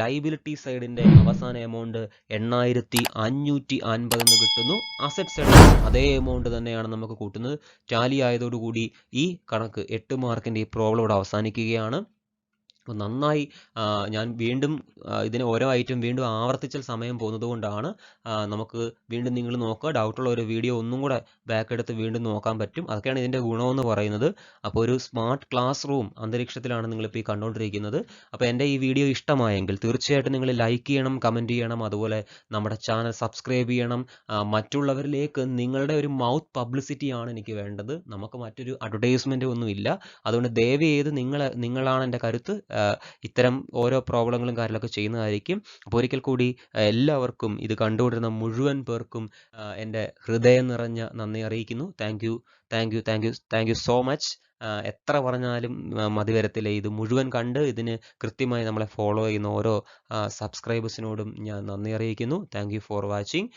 A: ലൈബിലിറ്റി സൈഡിൻ്റെ അവസാന എമൗണ്ട് 8550 എന്ന് കിട്ടുന്നു. അസറ്റ് സൈഡ് അതേ എമൗണ്ട് തന്നെയാണ് നമുക്ക് കൂട്ടുന്നത്. ടാലി ആയതോടുകൂടി ഈ കണക്ക് 8 മാർക്കിൻ്റെ ഈ പ്രോബ്ലം ഇവിടെ അവസാനിക്കുകയാണ്. അപ്പോൾ നന്നായി ഞാൻ വീണ്ടും ഇതിന് ഓരോ ഐറ്റം വീണ്ടും ആവർത്തിച്ചാൽ സമയം പോകുന്നത് കൊണ്ടാണ്. നമുക്ക് വീണ്ടും നിങ്ങൾ നോക്കുക, ഡൗട്ടുള്ള ഒരു വീഡിയോ ഒന്നും കൂടെ ബാക്ക് എടുത്ത് വീണ്ടും നോക്കാൻ പറ്റും. അതൊക്കെയാണ് ഇതിൻ്റെ ഗുണമെന്ന് പറയുന്നത്. അപ്പോൾ ഒരു സ്മാർട്ട് ക്ലാസ് റൂം അന്തരീക്ഷത്തിലാണ് നിങ്ങളിപ്പോൾ ഈ കണ്ടുകൊണ്ടിരിക്കുന്നത്. അപ്പോൾ എൻ്റെ ഈ വീഡിയോ ഇഷ്ടമായെങ്കിൽ തീർച്ചയായിട്ടും നിങ്ങൾ ലൈക്ക് ചെയ്യണം, കമൻറ്റ് ചെയ്യണം, അതുപോലെ നമ്മുടെ ചാനൽ സബ്സ്ക്രൈബ് ചെയ്യണം. മറ്റുള്ളവരിലേക്ക് നിങ്ങളുടെ ഒരു മൗത്ത് പബ്ലിസിറ്റിയാണ് എനിക്ക് വേണ്ടത്. നമുക്ക് മറ്റൊരു അഡ്വർടൈസ്മെൻ്റ് ഒന്നുമില്ല. അതുകൊണ്ട് ദയവ് ചെയ്ത് നിങ്ങളാണ് എൻ്റെ കരുത്ത്. ഇത്തരം ഓരോ പ്രോബ്ലങ്ങളും കാര്യങ്ങളൊക്കെ ചെയ്യുന്നതായിരിക്കും. അപ്പോൾ ഒരിക്കൽ കൂടി എല്ലാവർക്കും, ഇത് കണ്ടുകൊണ്ടിരുന്ന മുഴുവൻ പേർക്കും എൻ്റെ ഹൃദയം നിറഞ്ഞ നന്ദി അറിയിക്കുന്നു. Thank you so much. എത്ര പറഞ്ഞാലും മതി വരത്തില്ല. ഇത് മുഴുവൻ കണ്ട് ഇതിന് കൃത്യമായി നമ്മളെ ഫോളോ ചെയ്യുന്ന ഓരോ സബ്സ്ക്രൈബേഴ്സിനോടും ഞാൻ നന്ദി അറിയിക്കുന്നു. Thank you for watching.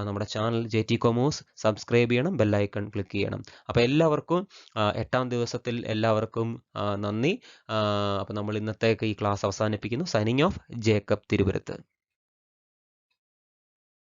A: നമ്മുടെ ചാനൽ JT കൊമേഴ്സ് സബ്സ്ക്രൈബ് ചെയ്യണം, ബെല്ലൈക്കൺ ക്ലിക്ക് ചെയ്യണം. അപ്പോൾ എല്ലാവർക്കും 8ാം ദിവസത്തിൽ എല്ലാവർക്കും നന്ദി. അപ്പോൾ നമ്മൾ ഇന്നത്തേക്ക് ഈ ക്ലാസ് അവസാനിപ്പിക്കുന്നു. Signing off, Jacob തിരുവരത്ത്.